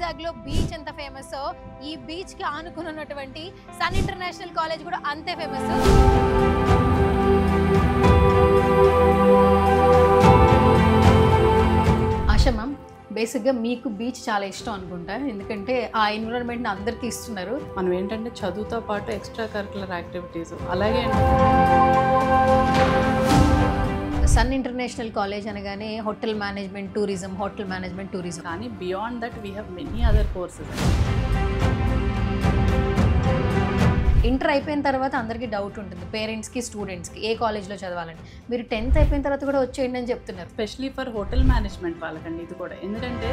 వైజాగ్ లో బీచ్ ఎంత ఫేమస్ ఈ బీచ్ కి ఆనుకుని ఉన్నటువంటి సన్ ఇంటర్నేషనల్ కాలేజ్ కూడా అంతే ఫేమస్. ఆశా మ్యామ్, బేసిక్గా మీకు బీచ్ చాలా ఇష్టం అనుకుంటా, ఎందుకంటే ఆ ఎన్విరాన్మెంట్ని అందరికీ ఇస్తున్నారు. మనం ఏంటంటే చదువుతో పాటు ఎక్స్ట్రా కరికులర్ యాక్టివిటీస్ అలాగే సన్ ఇంటర్నేషనల్ కాలేజ్ అనగానే హోటల్ మేనేజ్మెంట్ టూరిజం కానీ beyond that we have many other courses. Inter అయిపోయిన తర్వాత అందరికీ డౌట్ ఉంటుంది, పేరెంట్స్కి స్టూడెంట్స్కి ఏ కాలేజ్లో చదవాలని. మీరు 10th అయిపోయిన తర్వాత కూడా వచ్చేయండి అని చెప్తున్నారు. ఎస్పెషలీ ఫర్ హోటల్ మేనేజ్మెంట్ వాళ్ళకండి ఇది కూడా. ఎందుకంటే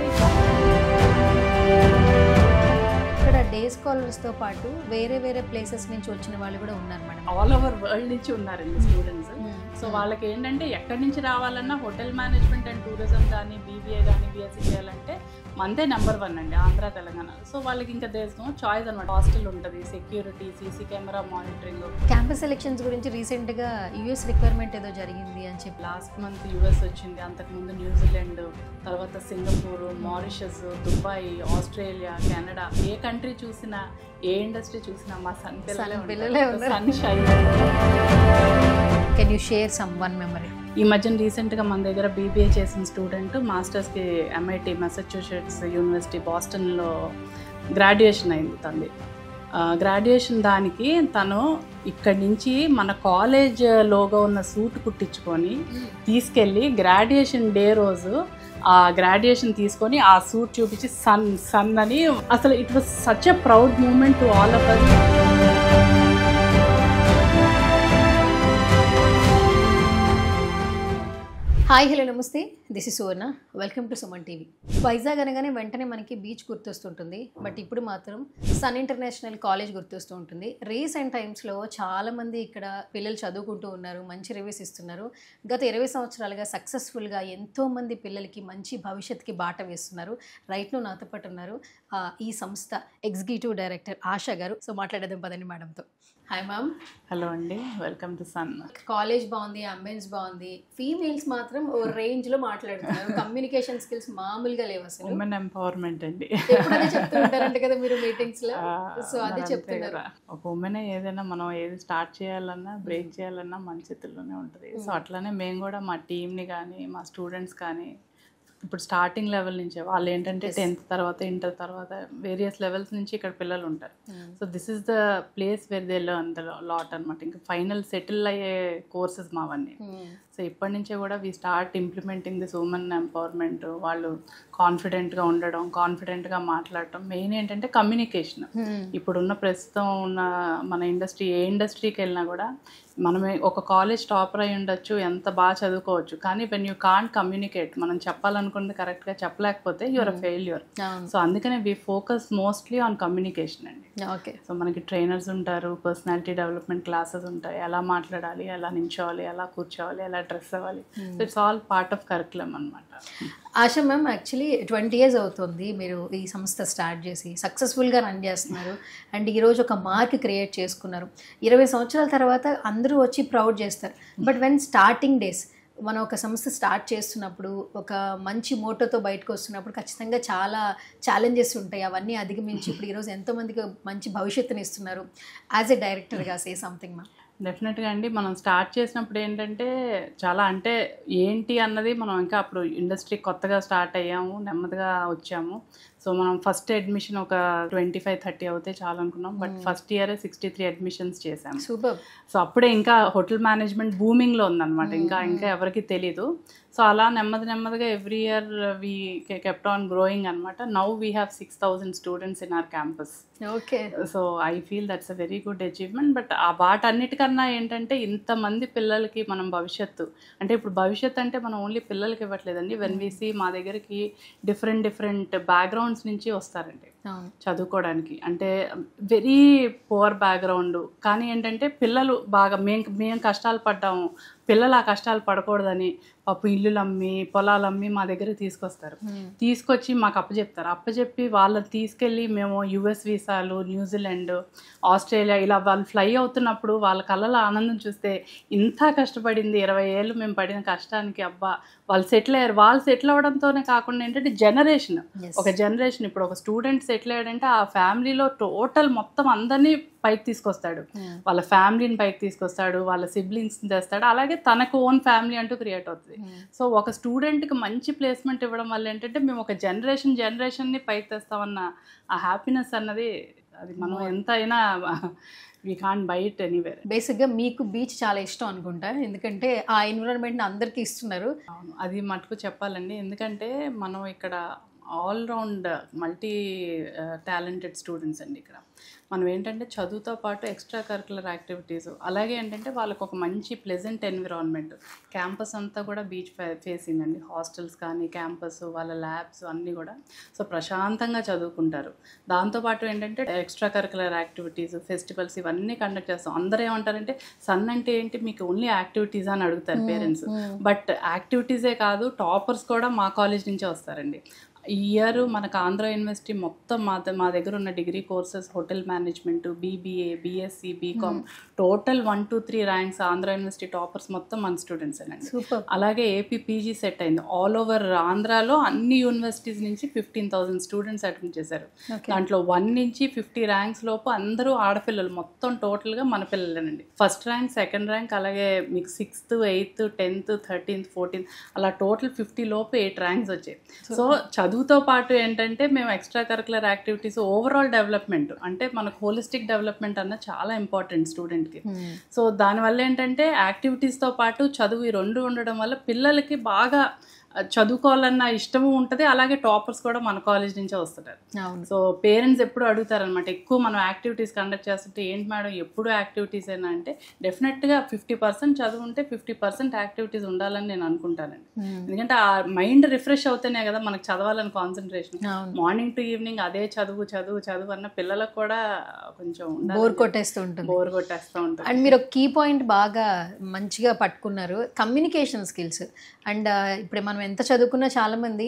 ఇక్కడ డే స్కాలర్స్తో పాటు వేరే వేరే ప్లేసెస్ నుంచి వచ్చిన వాళ్ళు కూడా ఉన్నారు మేడం. ఆల్ ఓవర్ వరల్డ్ నుంచి ఉన్నారండి స్టూడెంట్స్. సో వాళ్ళకి ఏంటంటే ఎక్కడి నుంచి రావాలన్నా హోటల్ మేనేజ్మెంట్ అండ్ టూరిజం కానీ బీబీఏ కానీ బీఎస్సీ చేయాలంటే మనదే నెంబర్ 1 అండి ఆంధ్ర తెలంగాణ. సో వాళ్ళకి ఇంకా దేస్ నో చాయిస్ అనమాట. హాస్టల్ ఉంటుంది, security, CC camera monitoring. Campus selections గురించి రీసెంట్గా యూఎస్ రిక్వైర్మెంట్ ఏదో జరిగింది అని చెప్పి లాస్ట్ మంత్ యూఎస్ వచ్చింది, అంతకుముందు న్యూజిలాండ్, తర్వాత Singapore, Mauritius, Dubai, Australia, Canada. ఏ కంట్రీ చూసినా ఏ ఇండస్ట్రీ చూసినా మా సన్ పిల్లలే Sun shine. Can you share some one memory? ఈ మధ్యన రీసెంట్గా మన దగ్గర బీబీఏ చేసిన స్టూడెంట్ మాస్టర్స్కి MIT మెసచ్యూసెట్స్ యూనివర్సిటీ బాస్టన్లో గ్రాడ్యుయేషన్ అయింది తనది. గ్రాడ్యుయేషన్ దానికి తను ఇక్కడి నుంచి మన కాలేజ్ లోగో ఉన్న సూట్ కుట్టించుకొని తీసుకెళ్ళి గ్రాడ్యుయేషన్ డే రోజు ఆ గ్రాడ్యుయేషన్ తీసుకొని ఆ సూట్ చూపించి సన్ అని. అసలు it was such a proud moment to all of us. Hi, hello, నమస్తే. This is Suvarna. Welcome to Suman TV. Vizag అనగానే వెంటనే మనకి బీచ్ గుర్తొస్తుంటుంది, బట్ ఇప్పుడు మాత్రం సన్ ఇంటర్నేషనల్ కాలేజ్ గుర్తొస్తూ ఉంటుంది. రీసెంట్ టైమ్స్లో చాలామంది ఇక్కడ పిల్లలు చదువుకుంటూ ఉన్నారు, మంచి రివ్యూస్ ఇస్తున్నారు. గత 20 సంవత్సరాలుగా సక్సెస్ఫుల్గా ఎంతోమంది పిల్లలకి మంచి భవిష్యత్తుకి బాట వేస్తున్నారు. రైట్ ను నాతో పాటు ఉన్నారు ఈ సంస్థ ఎగ్జిక్యూటివ్ డైరెక్టర్ ఆశా గారు. సో మాట్లాడేద్దాం పదండి మేడంతో. Hi ma'am. హలో అండి, వెల్కమ్ టు సన్. కాలేజ్ బాగుంది, అంబియన్స్ బాగుంది, ఫీమేల్స్ మాత్రం ఓ రేంజ్లో మాట్లాడుతున్నారు. కమ్యూనికేషన్ స్కిల్స్ మామూలుగా లేవు అసలు. ఉమెన్ ఎంపవర్మెంట్ అండి. ఎప్పుడైనా చెప్తుంటారంట కదా మీరు మీటింగ్స్లో. సో అదే చెప్తున్నారు. ఒక ఉమెన్ ఏదైనా మనం ఏది స్టార్ట్ చేయాలన్నా బ్రేక్ చేయాలన్నా మన చేతుల్లోనే ఉంటుంది. సో అట్లానే మేము కూడా మా టీమ్ని కానీ మా స్టూడెంట్స్ కానీ ఇప్పుడు స్టార్టింగ్ లెవెల్ నుంచే వాళ్ళు ఏంటంటే 10th తర్వాత ఇంటర్ తర్వాత వేరియస్ లెవెల్స్ నుంచి ఇక్కడ పిల్లలు ఉంటారు. So this is the place where they learn the lot అనమాట. ఇంకా ఫైనల్ సెటిల్ అయ్యే కోర్సెస్ మావన్నీ. సో ఇప్పటి నుంచే కూడా we start implementing this woman empowerment. వాళ్ళు కాన్ఫిడెంట్గా ఉండడం, కాన్ఫిడెంట్గా మాట్లాడటం. మెయిన్ ఏంటంటే కమ్యూనికేషన్. ఇప్పుడున్న ప్రస్తుతం ఉన్న మన ఇండస్ట్రీ ఏ ఇండస్ట్రీకి వెళ్ళినా కూడా మనమే ఒక కాలేజ్ టాపర్ అయి ఉండొచ్చు, ఎంత బాగా చదువుకోవచ్చు, కానీ వెన్ యూ కాంట్ కమ్యూనికేట్, మనం చెప్పాలనుకున్నది కరెక్ట్గా చెప్పలేకపోతే యూఆర్ అ ఫెయిల్యూర్. సో అందుకనే we focus mostly on communication అండి. ఓకే. సో మనకి ట్రైనర్స్ ఉంటారు, పర్సనాలిటీ డెవలప్మెంట్ క్లాసెస్ ఉంటాయి, ఎలా మాట్లాడాలి, ఎలా నించోవాలి, ఎలా కూర్చోవాలి, ఎలా డ్రెస్ అవ్వాలి. So it's all part of curriculum అనమాట. ఆశా మ్యామ్, యాక్చువల్లీ 20 years అవుతుంది మీరు ఈ సంస్థ స్టార్ట్ చేసి సక్సెస్ఫుల్గా రన్ చేస్తున్నారు. అండ్ ఈరోజు ఒక మార్క్ క్రియేట్ చేసుకున్నారు. 20 సంవత్సరాల తర్వాత అందరూ వచ్చి ప్రౌడ్ చేస్తారు. బట్ వెన్ స్టార్టింగ్ డేస్ మనం ఒక సంస్థ స్టార్ట్ చేస్తున్నప్పుడు, ఒక మంచి మోటోతో బయటకు వస్తున్నప్పుడు ఖచ్చితంగా చాలా ఛాలెంజెస్ ఉంటాయి. అవన్నీ అధిగమించి ఇప్పుడు ఈరోజు ఎంతోమందికి మంచి భవిష్యత్తుని ఇస్తున్నారు. యాజ్ ఎ డైరెక్టర్గా సే సంథింగ్ మ్యామ్. డెఫినెట్గా అండి, మనం స్టార్ట్ చేసినప్పుడు ఏంటంటే చాలా అంటే ఏంటి అన్నది మనం ఇంకా అప్పుడు ఇండస్ట్రీ కొత్తగా స్టార్ట్ అయ్యాము, నెమ్మదిగా వచ్చాము. సో మనం ఫస్ట్ అడ్మిషన్ ఒక 25-30 అవుతే చాలు అనుకున్నాం. బట్ ఫస్ట్ ఇయరే 63 అడ్మిషన్స్ చేసాము. సూపర్. సో అప్పుడే ఇంకా హోటల్ మేనేజ్మెంట్ బూమింగ్లో ఉందన్నమాట. ఇంకా ఎవరికి తెలీదు. సో అలా నెమ్మదిగా every year we kept on growing అనమాట. Now we have 6,000 students in our campus. Okay. So I feel that's a very good achievement. But ఆ వాటన్నిటికన్నా ఏంటంటే ఇంతమంది పిల్లలకి మనం భవిష్యత్తు అంటే ఇప్పుడు భవిష్యత్తు అంటే మనం ఓన్లీ పిల్లలకి ఇవ్వట్లేదండి. వెన్ వీ సీ మా దగ్గరికి డిఫరెంట్ బ్యాక్గ్రౌండ్స్ నుంచి వస్తారండి. చదువుకోవడానికి. అంటే వెరీ పువర్ బ్యాక్గ్రౌండ్, కానీ ఏంటంటే పిల్లలు బాగా మేము కష్టాలు పడ్డాము, పిల్లలు ఆ కష్టాలు పడకూడదని పాపం ఇల్లులు అమ్మి పొలాలు అమ్మి మా దగ్గరికి తీసుకొస్తారు. తీసుకొచ్చి మాకు అప్పచెప్పి వాళ్ళని తీసుకెళ్ళి మేము యుఎస్ వీసాలు, న్యూజిలాండ్, ఆస్ట్రేలియా ఇలా వాళ్ళు ఫ్లై అవుతున్నప్పుడు వాళ్ళ కళ్ళలో ఆనందం చూస్తే ఇంత కష్టపడింది 20 ఏళ్ళు మేము పడిన కష్టానికి అబ్బా వాళ్ళు సెటిల్ అయ్యారు. వాళ్ళు సెటిల్ అవ్వడంతోనే కాకుండా ఏంటంటే జనరేషన్, ఒక జనరేషన్, ఇప్పుడు ఒక స్టూడెంట్ సెటిల్ అయ్యాడంటే ఆ ఫ్యామిలీలో టోటల్ మొత్తం అందరినీ పైకి తీసుకొస్తాడు, వాళ్ళ ఫ్యామిలీని పైకి తీసుకొస్తాడు, వాళ్ళ సిబ్లింగ్స్ని తెస్తాడు, అలాగే తనకు ఓన్ ఫ్యామిలీ అంటూ క్రియేట్ అవుతుంది. సో ఒక స్టూడెంట్కి మంచి ప్లేస్మెంట్ ఇవ్వడం వల్ల ఏంటంటే మేము ఒక జనరేషన్ని పైకి తెస్తామన్న ఆ హ్యాపీనెస్ అన్నది అది మనం ఎంత అయినా we can't by it anywhere. బేసిక్గా మీకు బీచ్ చాలా ఇష్టం అనుకుంటా, ఎందుకంటే ఆ ఎన్విరాన్మెంట్ని అందరికీ ఇస్తున్నారు. అవును, అది మటుకు చెప్పాలండి. ఎందుకంటే మనం ఇక్కడ ఆల్రౌండ్ మల్టీ టాలెంటెడ్ స్టూడెంట్స్ అండి. ఇక్కడ మనం ఏంటంటే చదువుతో పాటు ఎక్స్ట్రా కరికులర్ యాక్టివిటీస్, అలాగే ఏంటంటే వాళ్ళకు ఒక మంచి ప్లెజెంట్ ఎన్విరాన్మెంట్. క్యాంపస్ అంతా కూడా బీచ్ ఫేసింగ్ అండి, హాస్టల్స్ కానీ క్యాంపస్, వాళ్ళ ల్యాబ్స్ అన్నీ కూడా. సో ప్రశాంతంగా చదువుకుంటారు. దాంతోపాటు ఏంటంటే ఎక్స్ట్రా కరికులర్ యాక్టివిటీస్, ఫెస్టివల్స్ ఇవన్నీ కండక్ట్ చేస్తాం. అందరూ ఏమంటారంటే సన్ అంటే ఏంటి, మీకు ఓన్లీ యాక్టివిటీస్ అని అడుగుతారు పేరెంట్స్. బట్ యాక్టివిటీసే కాదు, టాపర్స్ కూడా మా కాలేజ్ నుంచే వస్తారండి. ఈ ఇయర్ మనకు ఆంధ్ర యూనివర్సిటీ మొత్తం మా దగ్గర ఉన్న degree courses hotel management, BBA, BSc, BCom total 1, 2, 3 ranks Andhra university toppers మొత్తం మన స్టూడెంట్స్ అండి. అలాగే ఏపీ పీజీ సెట్ అయింది. ఆల్ ఓవర్ ఆంధ్రాలో అన్ని యూనివర్సిటీస్ నుంచి 15,000 స్టూడెంట్స్ అటెండ్ చేశారు. దాంట్లో 1 నుంచి 50 ర్యాంక్స్ లోపు అందరూ ఆడపిల్లలు, మొత్తం టోటల్గా మన పిల్లలేనండి. ఫస్ట్ ర్యాంక్, సెకండ్ ర్యాంక్, అలాగే మీకు 6th, 8th, 10th, 13th, 14th అలా టోటల్ 50 లోపు 8 ర్యాంక్స్ వచ్చాయి. సో చదువుతో పాటు ఏంటంటే మేము extra curricular activities, overall development అంటే మనకు హోలిస్టిక్ డెవలప్మెంట్ అన్న చాలా ఇంపార్టెంట్ స్టూడెంట్కి. సో దానివల్ల ఏంటంటే యాక్టివిటీస్తో పాటు చదువు ఈ రెండు ఉండడం వల్ల పిల్లలకి బాగా చదువుకోవాలన్న ఇష్టము ఉంటుంది. అలాగే టాపర్స్ కూడా మన కాలేజ్ నుంచే వస్తుంటారు. సో పేరెంట్స్ ఎప్పుడు అడుగుతారనమాట, ఎక్కువ మనం యాక్టివిటీస్ కండక్ట్ చేస్తుంటే ఏంటి మేడం ఎప్పుడు యాక్టివిటీస్ అయినా అంటే డెఫినెట్గా 50% చదువు ఉంటే 50% యాక్టివిటీస్ ఉండాలని నేను అనుకుంటానండి. ఎందుకంటే ఆ మైండ్ రిఫ్రెష్ అవుతేనే కదా మనకు చదవాలని కాన్సన్ట్రేషన్. మార్నింగ్ టు ఈవినింగ్ అదే చదువు చదువు చదువు అన్న పిల్లలకు కూడా కొంచెం బోర్ కొట్టేస్తూ ఉంటుంది. అండ్ మీరు ఒక కీ పాయింట్ బాగా మంచిగా పట్టుకున్నారు, కమ్యూనికేషన్ స్కిల్స్. అండ్ ఇప్పుడు మనం ఎంత చదువుకున్నా చాలా మంది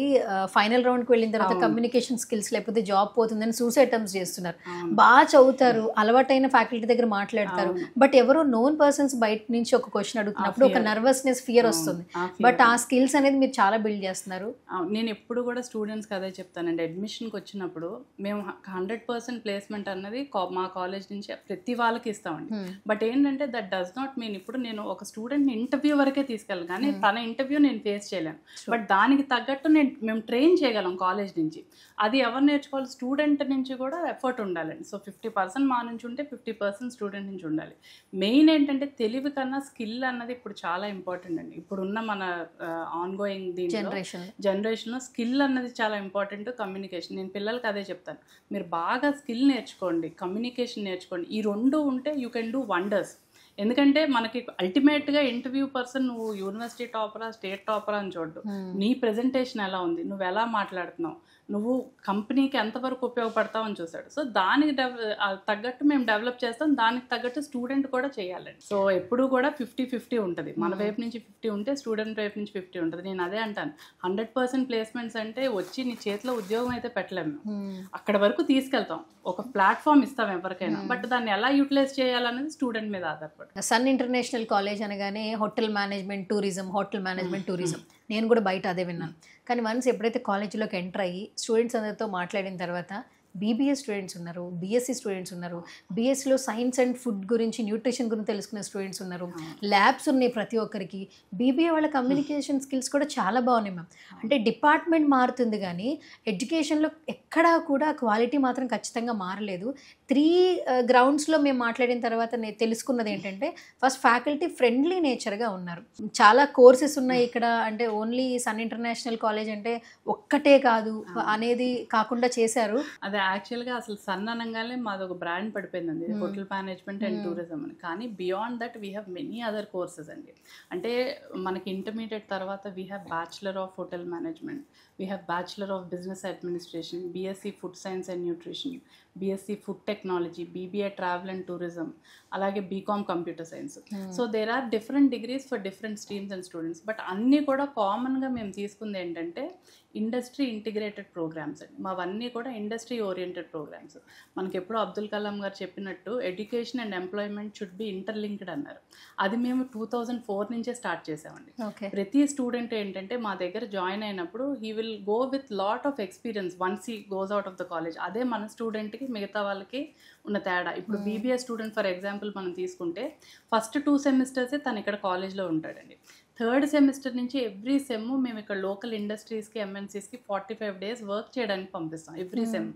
ఫైనల్ రౌండ్కి వెళ్ళిన తర్వాత కమ్యూనికేషన్ స్కిల్స్ లేకపోతే జాబ్ పోతుందని సూసైడ్ అటెంప్ట్స్ చేస్తున్నారు. బాగా చదువుతారు, అలవాటైన ఫ్యాకల్టీ దగ్గర మాట్లాడతారు, బట్ ఎవరో నోన్ పర్సన్స్ బయట నుంచి ఒక క్వశ్చన్ అడుగుతున్నప్పుడు ఒక నర్వస్నెస్, ఫియర్ వస్తుంది. బట్ ఆ స్కిల్స్ అనేది మీరు చాలా బిల్డ్ చేస్తున్నారు. నేను ఎప్పుడు కూడా స్టూడెంట్స్కి అదే చెప్తానండి, అడ్మిషన్కి వచ్చినప్పుడు మేము 100% ప్లేస్మెంట్ అన్నది మా కాలేజ్ నుంచి ప్రతి వాళ్ళకి ఇస్తామండి. బట్ ఏంటంటే దట్ డస్ నాట్ మీన్ ఇప్పుడు నేను ఒక స్టూడెంట్ని ఇంటర్వ్యూ వరకే తీసుకెళ్ళను, కానీ తన ఇంటర్వ్యూ నేను ఫేస్ చేయలేను. బట్ దానికి తగ్గట్టు మేము ట్రైన్ చేయగలం కాలేజ్ నుంచి. అది ఎవరు నేర్చుకోవాలి, స్టూడెంట్ నుంచి కూడా ఎఫర్ట్ ఉండాలండి. సో 50% మా నుంచి ఉంటే 50% స్టూడెంట్ నుంచి ఉండాలి. మెయిన్ ఏంటంటే తెలివి కన్నా స్కిల్ అన్నది ఇప్పుడు చాలా ఇంపార్టెంట్ అండి. ఇప్పుడున్న మన ఆన్గోయింగ్ జనరేషన్లో స్కిల్ అన్నది చాలా ఇంపార్టెంట్. కమ్యూనికేషన్, నేను పిల్లలకి అదే చెప్తాను, మీరు బాగా స్కిల్ నేర్చుకోండి, కమ్యూనికేషన్ నేర్చుకోండి. ఈ రెండు ఉంటే యూ కెన్ డూ వండర్స్. ఎందుకంటే మనకి అల్టిమేట్గా ఇంటర్వ్యూ పర్సన్ నువ్వు యూనివర్సిటీ టాపరా, స్టేట్ టాపరా అని చూడ్డు, నీ ప్రెజెంటేషన్ ఎలా ఉంది, నువ్వు ఎలా మాట్లాడుతున్నావు, నువ్వు కంపెనీకి ఎంతవరకు ఉపయోగపడతావు అని చూసాడు. సో దానికి తగ్గట్టు మేము డెవలప్ చేస్తాం, దానికి తగ్గట్టు స్టూడెంట్ కూడా చేయాలండి. సో ఎప్పుడు కూడా 50-50 ఉంటుంది. మన వైపు నుంచి 50 ఉంటే స్టూడెంట్ వైపు నుంచి 50 ఉంటుంది. నేను అదే అంటాను, 100% ప్లేస్మెంట్స్ అంటే వచ్చి నీ చేతిలో ఉద్యోగం అయితే పెట్టలేము, అక్కడ వరకు తీసుకెళ్తాం, ఒక ప్లాట్ఫామ్ ఇస్తాం ఎవరికైనా, బట్ దాన్ని ఎలా యూటిలైజ్ చేయాలనేది స్టూడెంట్ మీద ఆధారపడి. సన్ ఇంటర్నేషనల్ కాలేజ్ అనగానే హోటల్ మేనేజ్మెంట్ టూరిజం, నేను కూడా బయట అదే విన్నాను. కానీ వన్స్ ఎప్పుడైతే కాలేజీలోకి ఎంటర్ అయ్యి స్టూడెంట్స్ అందరితో మాట్లాడిన తర్వాత బీబీఏ స్టూడెంట్స్ ఉన్నారు, బీఎస్సీ స్టూడెంట్స్ ఉన్నారు, బీఎస్సీలో సైన్స్ అండ్ ఫుడ్ గురించి, న్యూట్రిషన్ గురించి తెలుసుకునే స్టూడెంట్స్ ఉన్నారు, ల్యాబ్స్ ఉన్నాయి ప్రతి ఒక్కరికి. బీబీఏ వాళ్ళ కమ్యూనికేషన్ స్కిల్స్ కూడా చాలా బాగున్నాయి మ్యామ్. అంటే డిపార్ట్మెంట్ మారుతుంది కానీ ఎడ్యుకేషన్లో ఎక్కడా కూడా క్వాలిటీ మాత్రం ఖచ్చితంగా మారలేదు. 3 గ్రౌండ్స్లో మేము మాట్లాడిన తర్వాత నేను తెలుసుకున్నది ఏంటంటే, ఫస్ట్ ఫ్యాకల్టీ ఫ్రెండ్లీ నేచర్గా ఉన్నారు, చాలా కోర్సెస్ ఉన్నాయి ఇక్కడ. అంటే ఓన్లీ సన్ ఇంటర్నేషనల్ కాలేజ్ అంటే ఒక్కటే కాదు అనేది కాకుండా చేశారు. అదే యాక్చువల్గా అసలు సన్ అనగానే మాది ఒక బ్రాండ్ పడిపోయిందండి, హోటల్ మేనేజ్మెంట్ అండ్ టూరిజం అని. కానీ beyond that we have many other courses అండి. అంటే మనకి ఇంటర్మీడియట్ తర్వాత we have bachelor of hotel management, We have Bachelor of Business Administration, BSc Food Science and Nutrition, BSc Food Technology, BBA Travel and Tourism, అలాగే BCom Computer Science. So there are different degrees for different streams and students. But అన్నీ కూడా కామన్గా మేము తీసుకుంది ఏంటంటే industry integrated programmes అండి. మావన్నీ కూడా industry oriented programmes. మనకి ఎప్పుడో అబ్దుల్ కలాం గారు చెప్పినట్టు education and employment should be interlinked అన్నారు. అది మేము 2004 నుంచే స్టార్ట్ చేసామండి. ప్రతి స్టూడెంట్ ఏంటంటే మా దగ్గర జాయిన్ అయినప్పుడు he will go with lot of experience once he goes out of the college. అదే మన స్టూడెంట్కి మిగతా వాళ్ళకి ఉన్న తేడా. ఇప్పుడు బీబీఏ స్టూడెంట్ ఫర్ ఎగ్జాంపుల్ మనం తీసుకుంటే ఫస్ట్ 2 సెమిస్టర్సే తను ఇక్కడ కాలేజ్లో ఉంటాడండి. థర్డ్ సెమిస్టర్ నుంచి ఎవ్రీ సెమ్ మేము ఇక్కడ లోకల్ ఇండస్ట్రీస్కి ఎంఎన్సీస్కి 45 days వర్క్ చేయడానికి పంపిస్తాం ఎవ్రీ సెమ్.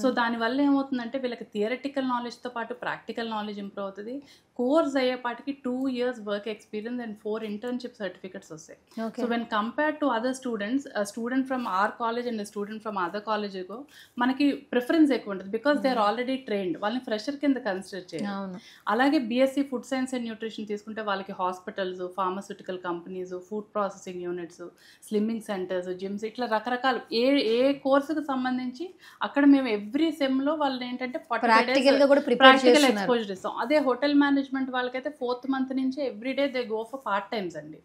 సో దానివల్ల ఏమవుతుందంటే వీళ్ళకి థియరటికల్ నాలెడ్జ్తో పాటు ప్రాక్టికల్ నాలెడ్జ్ ఇంప్రూవ్ అవుతుంది. కోర్స్ అయ్యేపాటికి 2 years work experience and 4 internship certificates వస్తాయి. So when compared to other students, student from our college and student from other కాలేజ్కు మనకి ప్రిఫరెన్స్ ఎక్కువ ఉంటుంది. Because they are already trained, వాళ్ళని ఫ్రెషర్ కింద consider చేయాలి. అలాగే BSc food science and nutrition తీసుకుంటే వాళ్ళకి hospitals, pharmaceutical companies, food processing units, slimming centres, gyms, ఇట్లా రకరకాల ఏ కోర్సుకు సంబంధించి అక్కడ మేము ఎవ్రీ సెమ్లో వాళ్ళని ఏంటంటే ప్రాక్టికల్ ఎక్స్పోజర్ ఇస్తాం. అదే హోటల్ మేనేజ్మెంట్ వాళ్ళకైతే 4th month నుంచి everyday they go for part times అండి.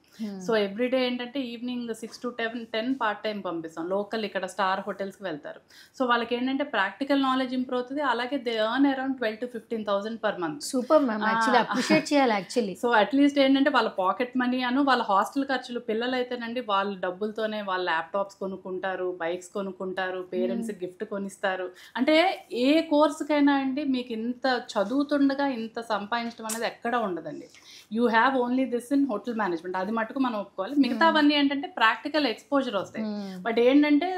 సో ఎవ్రీడే ఏంటంటే ఈవినింగ్ 6 to 10 పార్ట్ టైం పంపిస్తాం. లోకల్ ఇక్కడ స్టార్ హోటల్స్కి వెళ్తారు. సో వాళ్ళకి ఏంటంటే ప్రాక్టికల్ నాలెడ్జ్ ఇంప్రూవ్ అవుతుంది. అలాగే they earn around 12 to 15,000 per month. Super ma'am, actually appreciate చేయాలి యాక్చువల్లీ. సో అట్లీస్ట్ ఏంటంటే వాళ్ళ పాకెట్ మనీ అను వాళ్ళ హాస్టల్ ఖర్చులు, పిల్లలు అయితేనండి వాళ్ళ డబ్బులతోనే వాళ్ళ ల్యాప్టాప్స్ కొనుక్కుంటారు, బైక్స్ కొనుక్కుంటారు, పేరెంట్స్ గిఫ్ట్ కొనిస్తారు. అంటే ఏ కోర్సుకైనా అండి మీకు ఇంత చదువుతుండగా ఇంత సంపాదించడం అనేది ఎక్కడ ఉండదండి. You have only this in hotel management, అది మటుకు మనం ఒప్పుకోవాలి. మిగతావన్నీ ఏంటంటే ప్రాక్టికల్ ఎక్స్పోజర్ వస్తాయి. బట్ ఏంటంటే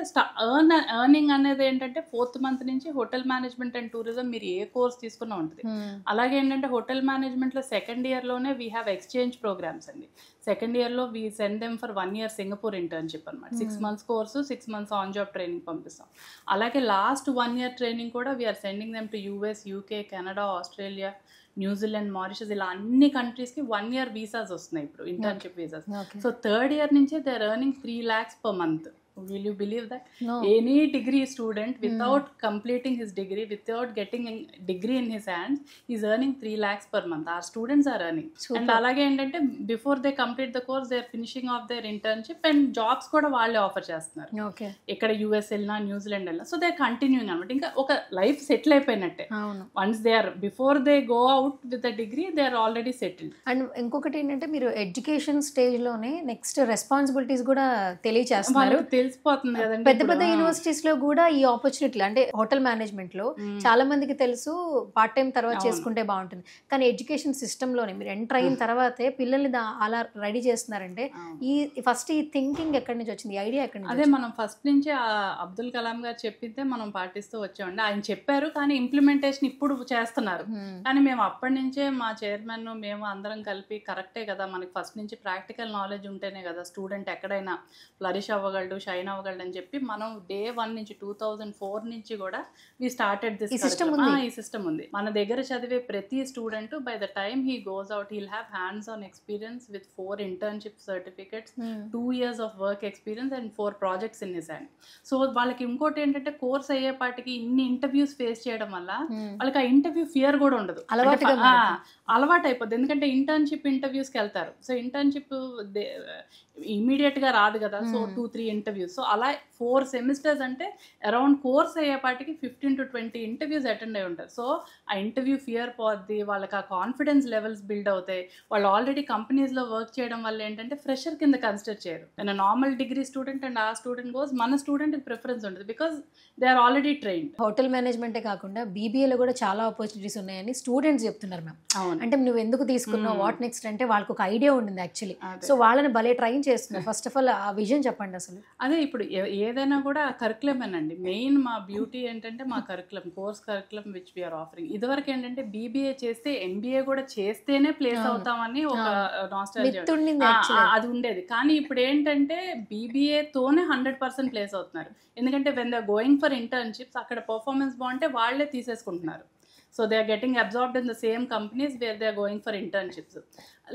ఎర్నింగ్ అనేది ఏంటంటే 4th month నుంచి హోటల్ మేనేజ్మెంట్ అండ్ టూరిజం మీరు ఏ కోర్స్ తీసుకున్నా ఉంటుంది. అలాగే ఏంటంటే హోటల్ మేనేజ్మెంట్లో సెకండ్ ఇయర్లోనే వీ హ్యావ్ ఎక్స్చేంజ్ ప్రోగ్రామ్స్ అండి. సెకండ్ ఇయర్లో we send them for 1 year Singapore internship అనమాట. 6 months course, 6 months on job training పంపిస్తాం. అలాగే లాస్ట్ 1 year ట్రైనింగ్ కూడా we're sending them to US, UK, Canada, Australia, New Zealand, Mauritius, ఇలా అన్ని కంట్రీస్కి 1 year visas వస్తున్నాయి ఇప్పుడు, internship visas. So third year నుంచే they are earning 3 lakhs per month. Will you believe that? No. Any degree student without completing his degree, without getting a degree in his hands, is earning 3 lakhs per month. Our students are earning. Super. And alage endante before they complete the course, they are finishing off their internship and jobs kuda valle offer chestunaru. Okay. Ikkada US elna, New Zealand elna, so they are continuing anamata. Inka oka life settle అయిపోయినట్టే. Once they are, before they go out with the degree, they are already settled. And ఇంకొకటి ఏంటంటే మీరు education stage లోనే next responsibilities కూడా తెలియచేస్తున్నారు. పెద్ద పెద్ద universities లో కూడా ఈ ఆపర్చునిటీ, అంటే హోటల్ మేనేజ్మెంట్ లో చాలా మందికి తెలుసు పార్ట్ టైం తర్వాత చేసుకుంటే బాగుంటుంది, కానీ ఎడ్యుకేషన్ సిస్టమ్ లోనే మీరు ఎంటర్ అయిన తర్వాతే పిల్లల్ని అలా రెడీ చేస్తున్నారంటే ఈ ఫస్ట్ ఈ థింకింగ్ ఎక్కడి నుంచి వచ్చింది, ఐడియా ఎక్కడి నుంచి? అదే మనం ఫస్ట్ నుంచి అబ్దుల్ కలాం గారు చెప్పితే మనం పాటిస్తూ వచ్చామండి. ఆయన చెప్పారు కానీ ఇంప్లిమెంటేషన్ ఇప్పుడు చేస్తున్నారు. కానీ మేము అప్పటి నుంచే మా చైర్మన్ మేము అందరం కలిపి కరెక్టే కదా, మనకి ఫస్ట్ నుంచి ప్రాక్టికల్ నాలెడ్జ్ ఉంటేనే కదా స్టూడెంట్ ఎక్కడైనా ఫ్లరిష్ అవ్వగలడు, షైన్ అవ్వగలడు అని చెప్పి మనం day 1 నుంచి 2004 నుంచి కూడా వి స్టార్టెడ్ దిస్ సిస్టమ్. ఈ సిస్టమ్ ఉంది మన దగ్గర. చదివే ప్రతి student by the time he goes out he'll have hands on experience with 4 internship certificates, 2 years of work experience and 4 projects in his hand. So వాళ్ళకి ఇంకోటి ఏంటంటే కోర్స్ అయ్యేపాటికి ఇన్ని ఇంటర్వ్యూస్ ఫేస్ చేయడం వల్ల వాళ్ళకి ఆ ఇంటర్వ్యూ ఫియర్ కూడా ఉండదు, అలవాటు అయిపోద్ది. ఎందుకంటే ఇంటర్న్షిప్కి వెళ్తారు. సో ఇంటర్న్షిప్ ఇమీడియట్గా రాదు కదా, సో 2-3 interviews. సో అలా 4 semesters అంటే అరౌండ్ కోర్స్ అయ్యేపాటికి 15 to 20 interviews అటెండ్ అయి ఉంటారు. సో ఆ ఇంటర్వ్యూ ఫియర్ పోద్ది, వాళ్ళకి ఆ కాన్ఫిడెన్స్ లెవెల్స్ బిల్డ్ అవుతాయి. వాళ్ళు ఆల్రెడీ కంపెనీస్లో వర్క్ చేయడం వల్ల ఏంటంటే ఫ్రెషర్ కింద కన్సిడర్ చేయరు. నేను నార్మల్ డిగ్రీ స్టూడెంట్ అండ్ ఆ స్టూడెంట్ గోస్, మన స్టూడెంట్కి ప్రిఫరెన్స్ ఉంటుంది because they are already trained. Hotel మేనేజ్మెంటే కాకుండా బీబీఏలో కూడా చాలా ఆపర్చునిటీస్ ఉన్నాయని స్టూడెంట్స్ చెప్తున్నారు మ్యామ్. అంటే నువ్వు ఎందుకు తీసుకున్నావు, వాట్ నెక్స్ట్ అంటే వాళ్ళకి ఒక ఐడియా ఉండింది యాక్చువల్లీ. సో వాళ్ళని భలే ట్రైన్ చేస్తున్నారు. ఫస్ట్ ఆఫ్ ఆల్ ఆ విజన్ చెప్పండి అసలు. అదే ఇప్పుడు ఏదైనా కూడా కరికులమేనండి. మెయిన్ మా బ్యూటీ ఏంటంటే మా curriculum, course curriculum which we are offering. ఇదివరకు ఏంటంటే బీబీఏ చేస్తే ఎంబీఏ కూడా చేస్తేనే ప్లేస్ అవుతామని ఒక నాస్టాల్జియా అది ఉండేది. కానీ ఇప్పుడు ఏంటంటే బీబీఏతోనే 100% ప్లేస్ అవుతున్నారు. ఎందుకంటే when they going for internships అక్కడ పర్ఫార్మెన్స్ బాగుంటే వాళ్ళే తీసేసుకుంటున్నారు. So they are getting absorbed in the same companies where they are going for internships.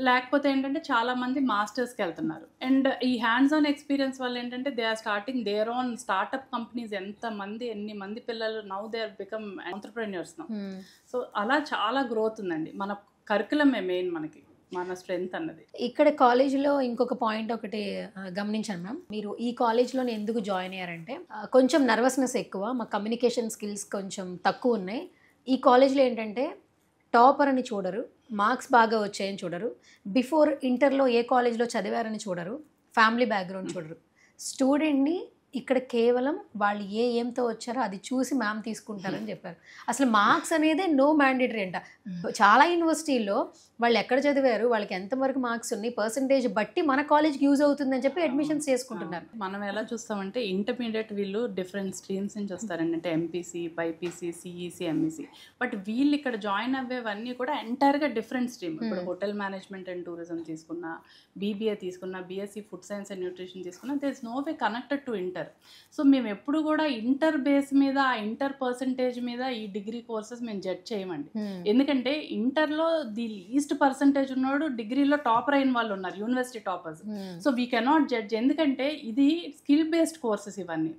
లేకపోతే ఏంటంటే చాలామంది మాస్టర్స్కి వెళ్తున్నారు. అండ్ ఈ హ్యాండ్స్ ఆన్ ఎక్స్పీరియన్స్ వల్ల ఏంటంటే they are starting their own startup companies. ఎన్ని మంది పిల్లలు now they are become entrepreneurs now. So అలా చాలా గ్రోత్ ఉందండి. మన కరికులమే మెయిన్ మనకి, మన స్ట్రెంగ్త్ అన్నది. ఇక్కడ కాలేజీలో ఇంకొక పాయింట్ ఒకటి గమనించాను మ్యామ్. మీరు ఈ కాలేజ్లో ఎందుకు జాయిన్ అయ్యారంటే కొంచెం నర్వస్నెస్ ఎక్కువ, మా కమ్యూనికేషన్ స్కిల్స్ కొంచెం తక్కువ ఉన్నాయి. ఈ కాలేజ్లో ఏంటంటే టాపర్ అని చూడరు, మార్క్స్ బాగా వచ్చాయని చూడరు, బిఫోర్ ఇంటర్లో ఏ కాలేజ్లో చదివారని చూడరు, ఫ్యామిలీ బ్యాక్గ్రౌండ్ చూడరు. స్టూడెంట్ని ఇక్కడ కేవలం వాళ్ళు ఏంతో వచ్చారో అది చూసి మ్యామ్ తీసుకుంటారని చెప్పారు. అసలు మార్క్స్ అనేది నో మ్యాండేటరీ అంట. చాలా యూనివర్సిటీల్లో వాళ్ళు ఎక్కడ చదివారు, వాళ్ళకి ఎంతవరకు మార్క్స్ ఉన్నాయి, పర్సంటేజ్ బట్టి మన కాలేజ్కి యూజ్ అవుతుందని చెప్పి అడ్మిషన్స్ చేసుకుంటున్నారు. మనం ఎలా చూస్తామంటే ఇంటర్మీడియట్ వీళ్ళు డిఫరెంట్ స్ట్రీమ్స్ నుంచి వస్తారండి. అంటే MPC, BiPC, CEC, MEC. But వీళ్ళు ఇక్కడ జాయిన్ అవ్వేవన్నీ కూడా ఎంటైర్గా డిఫరెంట్ స్ట్రీమ్. ఇప్పుడు హోటల్ మేనేజ్మెంట్ అండ్ టూరిజం తీసుకున్నా, బీబీఏ తీసుకున్నా, BSc food science and nutrition తీసుకున్నా, there is no way connected to inter. So మేము ఎప్పుడు కూడా ఇంటర్ బేస్ మీద, ఆ ఇంటర్ పర్సంటేజ్ మీద ఈ డిగ్రీ కోర్సెస్ మేము జడ్జ్ చేయమండి. ఎందుకంటే ఇంటర్లో ది లీస్ట్ పర్సంటేజ్ ఉన్నాడు, డిగ్రీలో టాపర్ అయిన వాళ్ళు ఉన్నారు, university toppers. So we cannot judge, ఎందుకంటే ఇది స్కిల్ బేస్డ్ కోర్సెస్ ఇవన్నీ.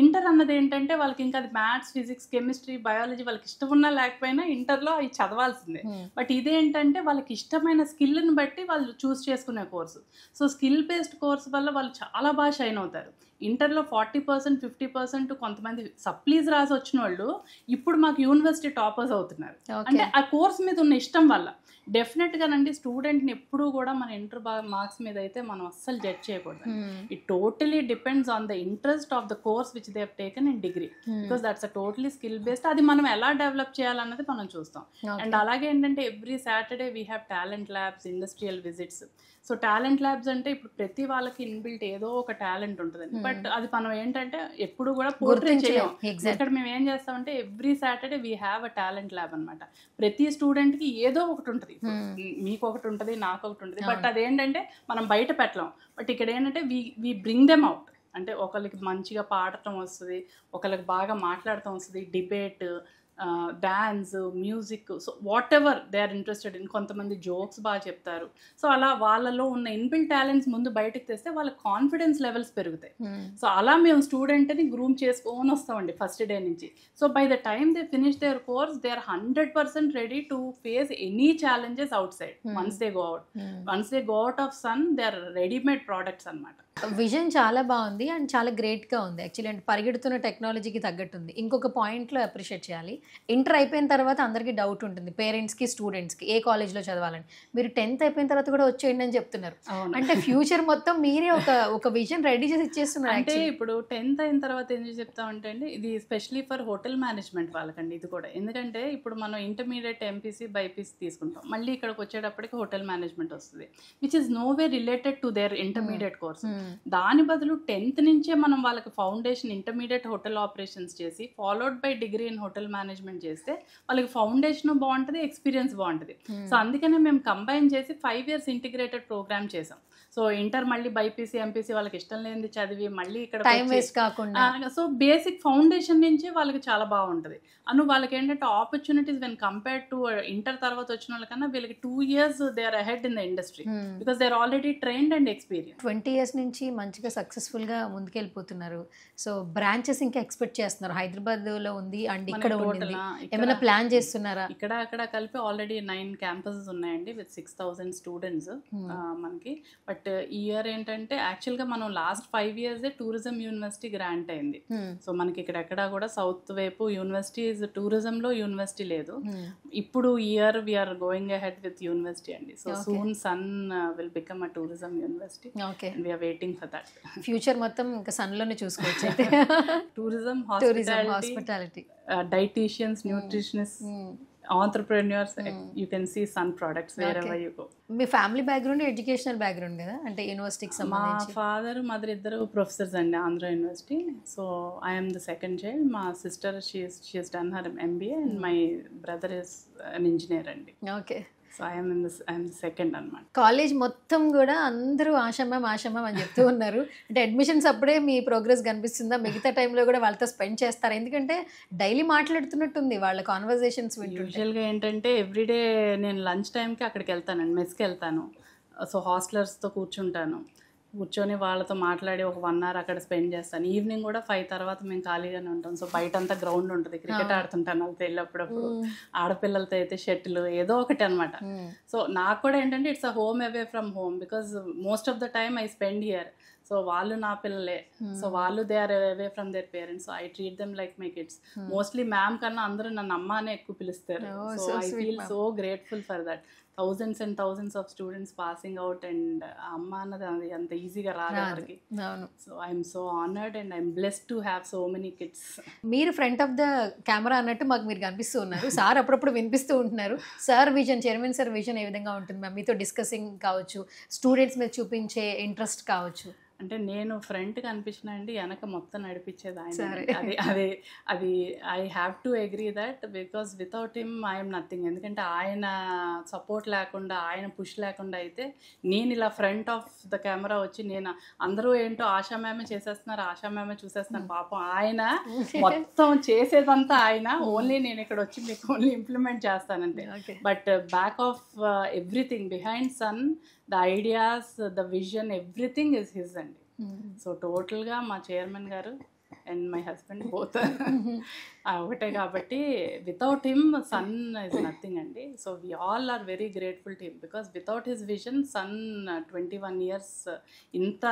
ఇంటర్ అన్నది ఏంటంటే వాళ్ళకి ఇంకా అది మ్యాథ్స్, ఫిజిక్స్, కెమిస్ట్రీ, బయాలజీ వాళ్ళకి ఇష్టం ఉన్నా లేకపోయినా ఇంటర్లో అవి చదవాల్సిందే. బట్ ఇదేంటంటే వాళ్ళకి ఇష్టమైన స్కిల్ని బట్టి వాళ్ళు చూస్ చేసుకునే course. So skill based course వల్ల వాళ్ళు చాలా బాగా షైన్ అవుతారు. ఇంటర్లో 40%, 50% కొంతమంది సప్లీస్ రాసి వచ్చిన వాళ్ళు ఇప్పుడు మాకు యూనివర్సిటీ టాపర్స్ అవుతున్నారు. అంటే ఆ కోర్స్ మీద ఉన్న ఇష్టం వల్ల. డెఫినెట్గానండి స్టూడెంట్ని ఎప్పుడు కూడా మన ఇంటర్ మార్క్స్ మీద అయితే మనం అస్సలు జడ్జ్ చేయకూడదు. It totally depends on the interest of the course which they have taken in degree, because that's a totally skill based. అది మనం ఎలా డెవలప్ చేయాలన్నది మనం చూస్తాం. అండ్ అలాగే ఏంటంటే every Saturday we have talent labs, industrial visits. So talent labs అంటే ఇప్పుడు ప్రతి వాళ్ళకి ఇన్బిల్ట్ ఏదో ఒక టాలెంట్ ఉంటుందండి. బట్ అది మనం ఏంటంటే ఎప్పుడు కూడా పోర్ట్రే చేయం. ఇక్కడ మేము ఏం చేస్తామంటే every Saturday we have a talent lab అనమాట. ప్రతి స్టూడెంట్కి ఏదో ఒకటి ఉంటుంది. మీకు ఒకటి ఉంటుంది, నాకు ఒకటి ఉంటుంది. బట్ అదేంటంటే మనం బయట పెట్టలేం. బట్ ఇక్కడ ఏంటంటే వీ బ్రింగ్ దెమ్ అవుట్. అంటే ఒకరికి మంచిగా పాడటం వస్తుంది, ఒకరికి బాగా మాట్లాడటం వస్తుంది, debate, dance, music, so whatever they are interested in. కొంతమంది జోక్స్ బాగా చెప్తారు. సో అలా వాళ్ళలో ఉన్న ఇన్బిల్ట్ టాలెంట్స్ ముందు బయటకు తెస్తే వాళ్ళ కాన్ఫిడెన్స్ లెవెల్స్ పెరుగుతాయి. సో అలా మేము స్టూడెంట్ని గ్రూమ్ చేసుకొని వస్తామండి ఫస్ట్ డే నుంచి. So by the time they finish their course they are 100% ready to face any challenges outside. Once they go out of sun they are readymade products అనమాట. Vision చాలా బాగుంది and చాలా గ్రేట్గా ఉంది actually. అంటే పరిగెడుతున్న టెక్నాలజీకి తగ్గట్టుంది. ఇంకొక పాయింట్లో అప్రిషియేట్ చేయాలి. ఇంటర్ అయిపోయిన తర్వాత అందరికీ డౌట్ ఉంటుంది, పేరెంట్స్కి, స్టూడెంట్స్కి ఏ కాలేజ్లో చదవాలని. మీరు 10th అయిపోయిన తర్వాత కూడా వచ్చేయండి అని చెప్తున్నారు. అంటే ఫ్యూచర్ మొత్తం మీరే ఒక విజన్ రెడీ చేసి ఇచ్చేస్తున్నారు. అంటే ఇప్పుడు 10th అయిన తర్వాత ఏం చెప్తామంటే అండి, ఇది స్పెషలీ ఫర్ హోటల్ మేనేజ్మెంట్ వాళ్ళకండి ఇది కూడా. ఎందుకంటే ఇప్పుడు మనం ఇంటర్మీడియట్, ఎంపీసీ, బైపీసీ తీసుకుంటాం, మళ్ళీ ఇక్కడికి వచ్చేటప్పటికి హోటల్ మేనేజ్మెంట్ వస్తుంది, which is no way related to their intermediate course. దాని బదులు 10th నుంచే మనం వాళ్ళకి ఫౌండేషన్ ఇంటర్మీడియట్ హోటల్ ఆపరేషన్స్ చేసి followed by degree in hotel management చేస్తే వాళ్ళకి ఫౌండేషన్ బాగుంటుంది, ఎక్స్పీరియన్స్ బాగుంటుంది. సో అందుకనే మేము కంబైన్ చేసి 5 years ఇంటిగ్రేటెడ్ ప్రోగ్రామ్ చేసాం. సో ఇంటర్ మళ్ళీ బైపీసీ, ఎంపీసీ వాళ్ళకి ఇష్టం లేనిది చదివి మళ్ళీ ఇక్కడ టైం వేస్ట్ కాకుండా, సో బేసిక్ ఫౌండేషన్ నుంచి వాళ్ళకి చాలా బాగుంటుంది. అను వాళ్ళకి ఏంటంటే opportunities when compare to inter తర్వాత వచ్చిన వాళ్ళకన్నా వీళ్ళకి 2 years they are ahead in the industry because they are already trained and experience. 20 years నుంచి మంచిగా సక్సెస్ఫుల్గా ముందుకెళ్ళిపోతున్నారు. సో బ్రాంచెస్ ఇంకా ఎక్స్పెక్ట్ చేస్తున్నారు. హైదరాబాద్లో ఉంది అండ్ ఇక్కడ ఉంది, ఏమైనా ప్లాన్ చేస్తున్నారా? ఇక్కడ అక్కడ కలిపి ఆల్రెడీ 9 campuses ఉన్నాయండి విత్ 6,000 స్టూడెంట్స్ మనకి. బట్ ఈ ఇయర్ ఏంటంటే యాక్చువల్గా మనం last 5 years tourism university grant అయింది. సో మనకి ఇక్కడ ఎక్కడా కూడా సౌత్ వైపు యూనివర్సిటీస్ టూరిజంలో యూనివర్సిటీ లేదు. ఇప్పుడు year we're going ahead with university అండి. So soon Sun will become a tourism university. We're waiting for that. Future మొత్తం ఇంకా సన్లోనే చూసుకోవచ్చు అయితే. Tourism, hospitality, dieticians, nutritionist, entrepreneurs, you can see sun products wherever you go. మీ family background educational background కదా, అంటే యూనివర్సిటీకి సంబంధించి? మా ఫాదర్, మదర్ ఇద్దరు ప్రొఫెసర్స్ అండి Andhra university. So I'm the second child. మా sister she has done her MBA and my brother is an engineer అండి. ఓకే. సో ఐఎమ్ సెకండ్ అనమాట. కాలేజ్ మొత్తం కూడా అందరూ ఆశమ్మ అని చెప్తూ ఉన్నారు. అంటే అడ్మిషన్స్ అప్పుడే మీ ప్రోగ్రెస్ కనిపిస్తుందా? మిగతా టైంలో కూడా వాళ్ళతో స్పెండ్ చేస్తారా? ఎందుకంటే డైలీ మాట్లాడుతున్నట్టుంది వాళ్ళ కాన్వర్జేషన్స్ వింటుంటే. యూజువల్గా ఏంటంటే ఎవ్రీడే నేను లంచ్ టైంకి అక్కడికి వెళ్తానండి, మెస్కి వెళ్తాను. సో హాస్టలర్స్తో కూర్చొని వాళ్ళతో మాట్లాడి ఒక 1 hour అక్కడ స్పెండ్ చేస్తాను. ఈవినింగ్ కూడా 5 తర్వాత మేము ఖాళీగానే ఉంటాం. సో బయట అంతా గ్రౌండ్ ఉంటుంది, క్రికెట్ ఆడుతుంటాను వాళ్ళతో వెళ్ళినప్పుడు. ఆడపిల్లలతో అయితే షటిల్ ఏదో ఒకటి అనమాట. సో నాకు కూడా ఏంటంటే it's a home away from home, because most of the time I spend here. So వాళ్ళు నా పిల్లలే, సో వాళ్ళు they are away from their parents. So I treat them like my kids. Mostly ma'am కన్నా అందరూ నన్ను అమ్మ అనే ఎక్కువ పిలుస్తారు. So I feel so grateful for that. thousands and thousands of students passing out, and అమ్మ అన్నది అంత ఈజీగా రాదు ఎవరికి. So I'm so honoured and I'm blessed to have so many kids. మీరు ఫ్రంట్ ఆఫ్ ద కెమెరా అన్నట్టు మాకు మీరు కనిపిస్తూ ఉన్నారు. సార్ అప్పుడప్పుడు వినిపిస్తూ ఉంటున్నారు. Sir vision, chairman sir vision ఏ విధంగా ఉంటుంది మ్యామ్? మీతో డిస్కసింగ్ కావచ్చు, స్టూడెంట్స్ మీద చూపించే ఇంట్రెస్ట్ కావచ్చు. అంటే నేను ఫ్రంట్ కనిపించిన అండి, వెనక మొత్తం నడిపించేది ఆయన. అది I have to agree that, because without him I'm nothing. ఎందుకంటే ఆయన సపోర్ట్ లేకుండా, ఆయన పుష్ లేకుండా అయితే నేను ఇలా ఫ్రంట్ ఆఫ్ ద కెమెరా వచ్చి నేను అందరూ ఏంటో ఆశా మ్యామే చేసేస్తున్నారు, ఆశా మ్యామే చూసేస్తున్నారు. పాపం ఆయన మొత్తం చేసేదంతా ఆయన, ఓన్లీ నేను ఇక్కడ వచ్చి మీకు ఓన్లీ ఇంప్లిమెంట్ చేస్తానంటే. But back of everything behind sun, the ideas, the vision, everything is his అండి. సో టోటల్గా మా చైర్మన్ గారు అండ్ మై హస్బెండ్ బోత్ ఒకటే కాబట్టి without him Sun is nothing అండి. So we all are very grateful to him, because without his vision Sun 21 years ఇంత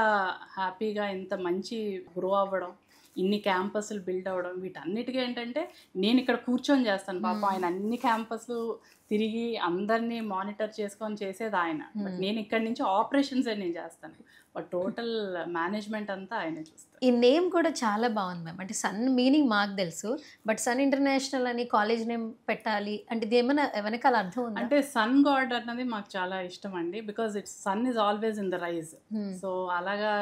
హ్యాపీగా, ఇంత మంచి గ్రో అవ్వడం, ఇన్ని క్యాంపస్లు బిల్డ్ అవ్వడం, వీటన్నిటికీ ఏంటంటే నేను ఇక్కడ కూర్చొని చేస్తాను. పాపం ఆయన అన్ని క్యాంపస్లు తిరిగి అందరినీ మానిటర్ చేసుకొని చేసేది ఆయన. బట్ నేను ఇక్కడ నుంచి ఆపరేషన్స్ నేను చేస్తాను, బట్ టోటల్ మేనేజ్మెంట్ అంతా ఆయన చూస్తాను. ఈ నేమ్ కూడా చాలా బాగుంది మ్యామ్. అంటే సన్ మీనింగ్ మాకు తెలుసు, బట్ సన్ ఇంటర్నేషనల్ అని కాలేజ్ నేమ్ పెట్టాలి అంటే ఇది ఏమైనా వెనకాల అర్థం ఉంది? అంటే సన్ గాడ్ అన్నది మాకు చాలా ఇష్టం అండి, because it's sun is always in the rise. So అలాగా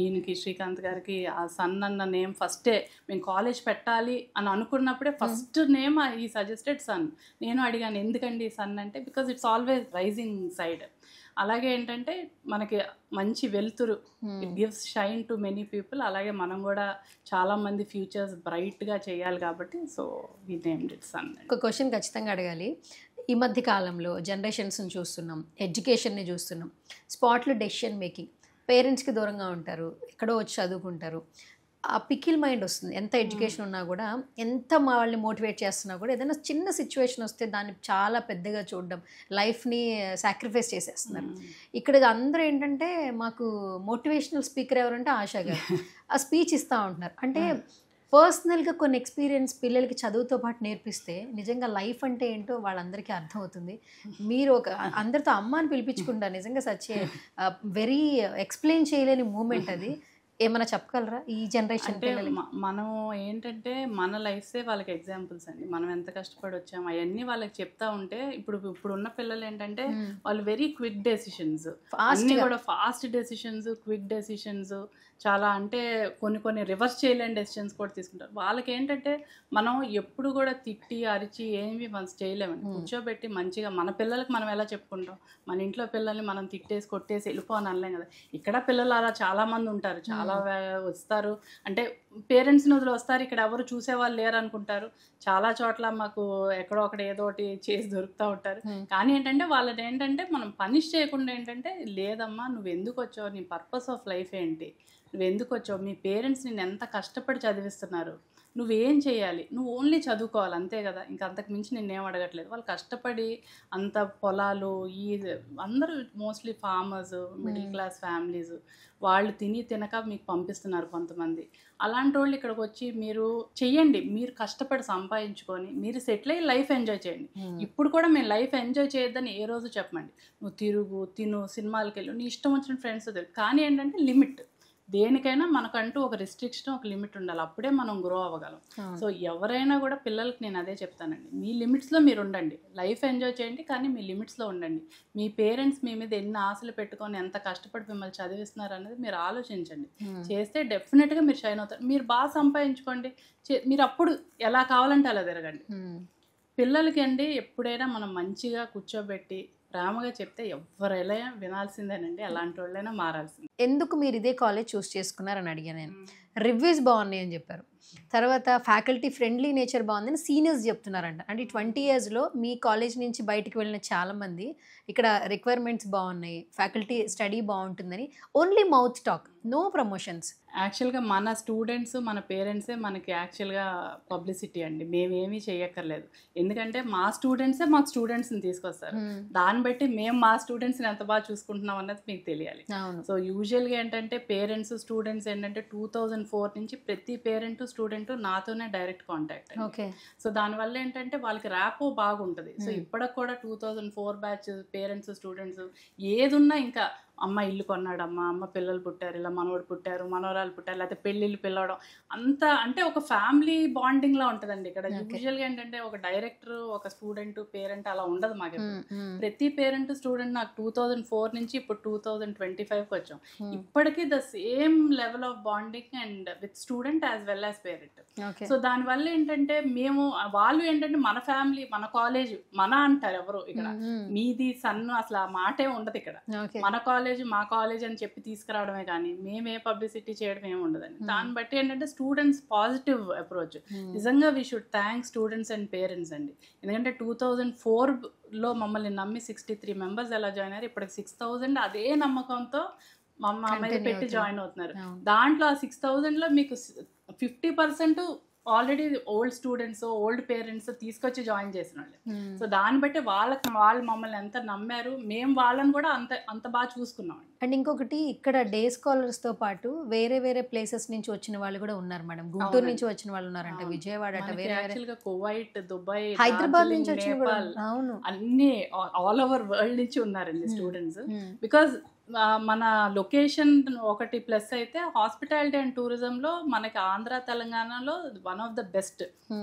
ఈయనకి శ్రీకాంత్ గారికి ఆ సన్ అన్న నేమ్ ఫస్టే మేము కాలేజ్ పెట్టాలి అని అనుకున్నప్పుడే first name he suggested sun. నేను అడిగాను ఎందుకండి సన్ అంటే, because it's always rising side. అలాగే ఏంటంటే మనకి మంచి వెలుతురు, it gives shine to many people. అలాగే మనం కూడా చాలా మంది ఫ్యూచర్స్ బ్రైట్గా చేయాలి కాబట్టి so we named it sun. ఒక క్వశ్చన్ ఖచ్చితంగా అడగాలి. ఈ మధ్య కాలంలో జనరేషన్స్ని చూస్తున్నాం, ఎడ్యుకేషన్ని చూస్తున్నాం, స్పాట్లో డెసిషన్ మేకింగ్, పేరెంట్స్కి దూరంగా ఉంటారు, ఎక్కడో వచ్చి చదువుకుంటారు. ఆ పికిల్ మైండ్ వస్తుంది. ఎంత ఎడ్యుకేషన్ ఉన్నా కూడా, ఎంత వాళ్ళని మోటివేట్ చేస్తున్నా కూడా, ఏదైనా చిన్న సిచ్యువేషన్ వస్తే దాన్ని చాలా పెద్దగా చూడడం, లైఫ్ని సాక్రిఫైస్ చేసేస్తున్నారు. ఇక్కడ అందరూ ఏంటంటే మాకు మోటివేషనల్ స్పీకర్ ఎవరంటే ఆశా గారు, ఆ స్పీచ్ ఇస్తూ ఉంటున్నారు. అంటే పర్సనల్గా కొన్ని ఎక్స్పీరియన్స్ పిల్లలకి చదువుతో పాటు నేర్పిస్తే నిజంగా లైఫ్ అంటే ఏంటో వాళ్ళందరికీ అర్థమవుతుంది. మీరు ఒక అందరితో అమ్మ అని పిలిపించుకుంటారు, నిజంగా సచ్ వెరీ ఎక్స్ప్లెయిన్ చేయలేని మూమెంట్ అది. ఏమైనా చెప్పగలరా ఈ జనరేషన్? అంటే మనం ఏంటంటే మన లైఫ్సే వాళ్ళకి ఎగ్జాంపుల్స్ అండి. మనం ఎంత కష్టపడి వచ్చాము అవన్నీ వాళ్ళకి చెప్తా ఉంటే, ఇప్పుడున్న పిల్లలు ఏంటంటే వాళ్ళు వెరీ క్విక్ డెసిషన్స్, అన్నీ కూడా ఫాస్ట్ డెసిషన్స్, క్విక్ డెసిషన్స్, చాలా అంటే కొన్ని రివర్స్ చేయలేని డెసిషన్స్ కూడా తీసుకుంటారు. వాళ్ళకి ఏంటంటే మనం ఎప్పుడు కూడా తిట్టి అరిచి ఏమి మనం చేయలేమండి. కూర్చోబెట్టి మంచిగా మన పిల్లలకి మనం ఎలా చెప్పుకుంటాం, మన ఇంట్లో పిల్లల్ని మనం తిట్టేసి కొట్టేసి వెళ్ళిపోని అనలేం కదా. ఇక్కడ పిల్లలు అలా చాలామంది ఉంటారు, చాలా వస్తారు, అంటే పేరెంట్స్ని వదిలి వస్తారు, ఇక్కడ ఎవరు చూసేవాళ్ళు లేరు అనుకుంటారు. చాలా చోట్ల మాకు ఎక్కడో ఒకటి ఏదో ఒకటి చేసి దొరుకుతూ ఉంటారు. కానీ ఏంటంటే వాళ్ళని ఏంటంటే మనం పనిష్ చేయకుండా ఏంటంటే, లేదమ్మా నువ్వు ఎందుకు వచ్చావు, నీ పర్పస్ ఆఫ్ లైఫ్ ఏంటి, నువ్వు ఎందుకు వచ్చావు, మీ పేరెంట్స్ నిన్ను ఎంత కష్టపడి చదివిస్తున్నారు, నువ్వేం చేయాలి, నువ్వు ఓన్లీ చదువుకోవాలి అంతే కదా, ఇంకా అంతకు మించి నిన్నేం అడగట్లేదు. వాళ్ళు కష్టపడి అంత పొలాలు, ఈ అందరూ mostly farmers, middle class families, వాళ్ళు తిని తినక మీకు పంపిస్తున్నారు కొంతమంది. అలాంటి వాళ్ళు ఇక్కడికి వచ్చి మీరు చెయ్యండి, మీరు కష్టపడి సంపాదించుకొని మీరు సెటిల్ అయ్యి లైఫ్ ఎంజాయ్ చేయండి. ఇప్పుడు కూడా మేము లైఫ్ ఎంజాయ్ చేయొద్దని ఏ రోజు చెప్పమండి. నువ్వు తిరుగు, తిను, సినిమాలకి వెళ్ళు, నీ ఇష్టం వచ్చిన ఫ్రెండ్స్ తెలుసు. కానీ ఏంటంటే లిమిట్, దేనికైనా మనకంటూ ఒక రిస్ట్రిక్షన్, ఒక లిమిట్ ఉండాలి, అప్పుడే మనం గ్రో అవ్వగలం. సో ఎవరైనా కూడా పిల్లలకి నేను అదే చెప్తానండి, మీ లిమిట్స్లో మీరు ఉండండి, లైఫ్ ఎంజాయ్ చేయండి, కానీ మీ లిమిట్స్లో ఉండండి. మీ పేరెంట్స్ మీ మీద ఎన్ని ఆశలు పెట్టుకొని ఎంత కష్టపడి మిమ్మల్ని చదివిస్తున్నారు అనేది మీరు ఆలోచించండి. చేస్తే డెఫినెట్గా మీరు షైన్ అవుతారు. మీరు బాగా సంపాదించుకోండి, మీరు అప్పుడు ఎలా కావాలంటే అలా తిరగండి. పిల్లలకి అండి ఎప్పుడైనా మనం మంచిగా కూర్చోబెట్టి ప్రేమగా చెప్తే ఎవరైనా వినాల్సిందేనండి, అలాంటి వాళ్ళైనా మారాల్సిందే. ఎందుకు మీరు ఇదే కాలేజ్ చూస్ చేసుకున్నారని అడిగాను నేను. రివ్యూస్ బాగున్నాయి అని చెప్పారు. తర్వాత ఫ్యాకల్టీ ఫ్రెండ్లీ నేచర్ బాగుందని సీనియర్స్ చెప్తున్నారంట. అంటే 20 yearsలో మీ కాలేజ్ నుంచి బయటికి వెళ్ళిన చాలామంది ఇక్కడ రిక్వైర్మెంట్స్ బాగున్నాయి, ఫ్యాకల్టీ స్టడీ బాగుంటుందని only mouth talk, no promotions. యాక్చువల్గా మన స్టూడెంట్స్ మన పేరెంట్సే మనకి యాక్చువల్గా పబ్లిసిటీ అండి, మేమేమీ చేయక్కర్లేదు. ఎందుకంటే మా స్టూడెంట్సే మాకు స్టూడెంట్స్ని తీసుకొస్తారు. దాన్ని బట్టి మేము మా స్టూడెంట్స్ని ఎంత బాగా చూసుకుంటున్నాం అన్నది మీకు తెలియాలి. సో యూజువల్గా ఏంటంటే పేరెంట్స్ స్టూడెంట్స్ ఏంటంటే 2004 నుంచి ప్రతి పేరెంట్ స్టూడెంట్ నాతోనే డైరెక్ట్ కాంటాక్ట్. సో దానివల్ల ఏంటంటే వాళ్ళకి ర్యాపో బాగుంటుంది. సో ఇప్పటికి కూడా 2004 బ్యాచ్ పేరెంట్స్ స్టూడెంట్స్ ఏదున్నా ఇంకా అమ్మ ఇల్లు కొన్నాడమ్మా, అమ్మ పిల్లలు పుట్టారు, ఇలా మనవడు పుట్టారు, మనవరాలు పుట్టారు, లేకపోతే పెళ్ళిళ్ళు పిలవడం, అంతా అంటే ఒక ఫ్యామిలీ బాండింగ్ లా ఉంటుందండి ఇక్కడ. యూజువల్గా ఏంటంటే ఒక డైరెక్టర్ ఒక స్టూడెంట్ పేరెంట్ అలా ఉండదు మాకు. ప్రతి పేరెంట్ స్టూడెంట్ నాకు 2004 నుంచి ఇప్పుడు 2025కి వచ్చాం. ఇప్పటికీ the same level of bonding and with student as well as parent. So దానివల్ల ఏంటంటే మేము వాళ్ళు ఏంటంటే మన ఫ్యామిలీ మన కాలేజ్ మన అంటారు ఎవరు ఇక్కడ, మీది సన్ను అసలు ఆ మాటే ఉండదు ఇక్కడ. మన కాలేజ్ మా కాలేజ్ అని చెప్పి తీసుకురావడమే కానీ మేమే పబ్లిసిటీ చేయడం ఏమి ఉండదండి. దాన్ని బట్టి ఏంటంటే స్టూడెంట్స్ పాజిటివ్ అప్రోచ్. నిజంగా we should thank students and parents అండి. ఎందుకంటే 2004లో మమ్మల్ని నమ్మి 63 మెంబర్స్ ఎలా జాయిన్ అయ్యారు, ఇప్పటికి 6000 అదే నమ్మకంతో మా మీద పెట్టి జాయిన్ అవుతున్నారు. దాంట్లో ఆ 6000లో మీకు 50% already old students old parents తీసుకొచ్చి జాయిన్ చేసిన వాళ్ళు. సో దాన్ని బట్టి వాళ్ళు మమ్మల్ని ఎంత నమ్మారు, మేము వాళ్ళని కూడా అంత బాగా చూసుకున్నాం. అండ్ ఇంకొకటి ఇక్కడ డే స్కాలర్స్తో పాటు వేరే వేరే ప్లేసెస్ నుంచి వచ్చిన వాళ్ళు కూడా ఉన్నారు మేడం. గుంటూరు నుంచి వచ్చిన వాళ్ళు ఉన్నారంట, విజయవాడ, యాక్చువల్గా కువైట్, దుబాయ్, హైదరాబాద్ నుంచి వచ్చిన నేపాల్, అన్ని ఆల్ ఓవర్ వరల్డ్ నుంచి ఉన్నారండి స్టూడెంట్స్. బికాజ్ మన లొకేషన్ ఒకటి ప్లస్ అయితే హాస్పిటాలిటీ అండ్ టూరిజంలో మనకి ఆంధ్ర తెలంగాణలో one of the best,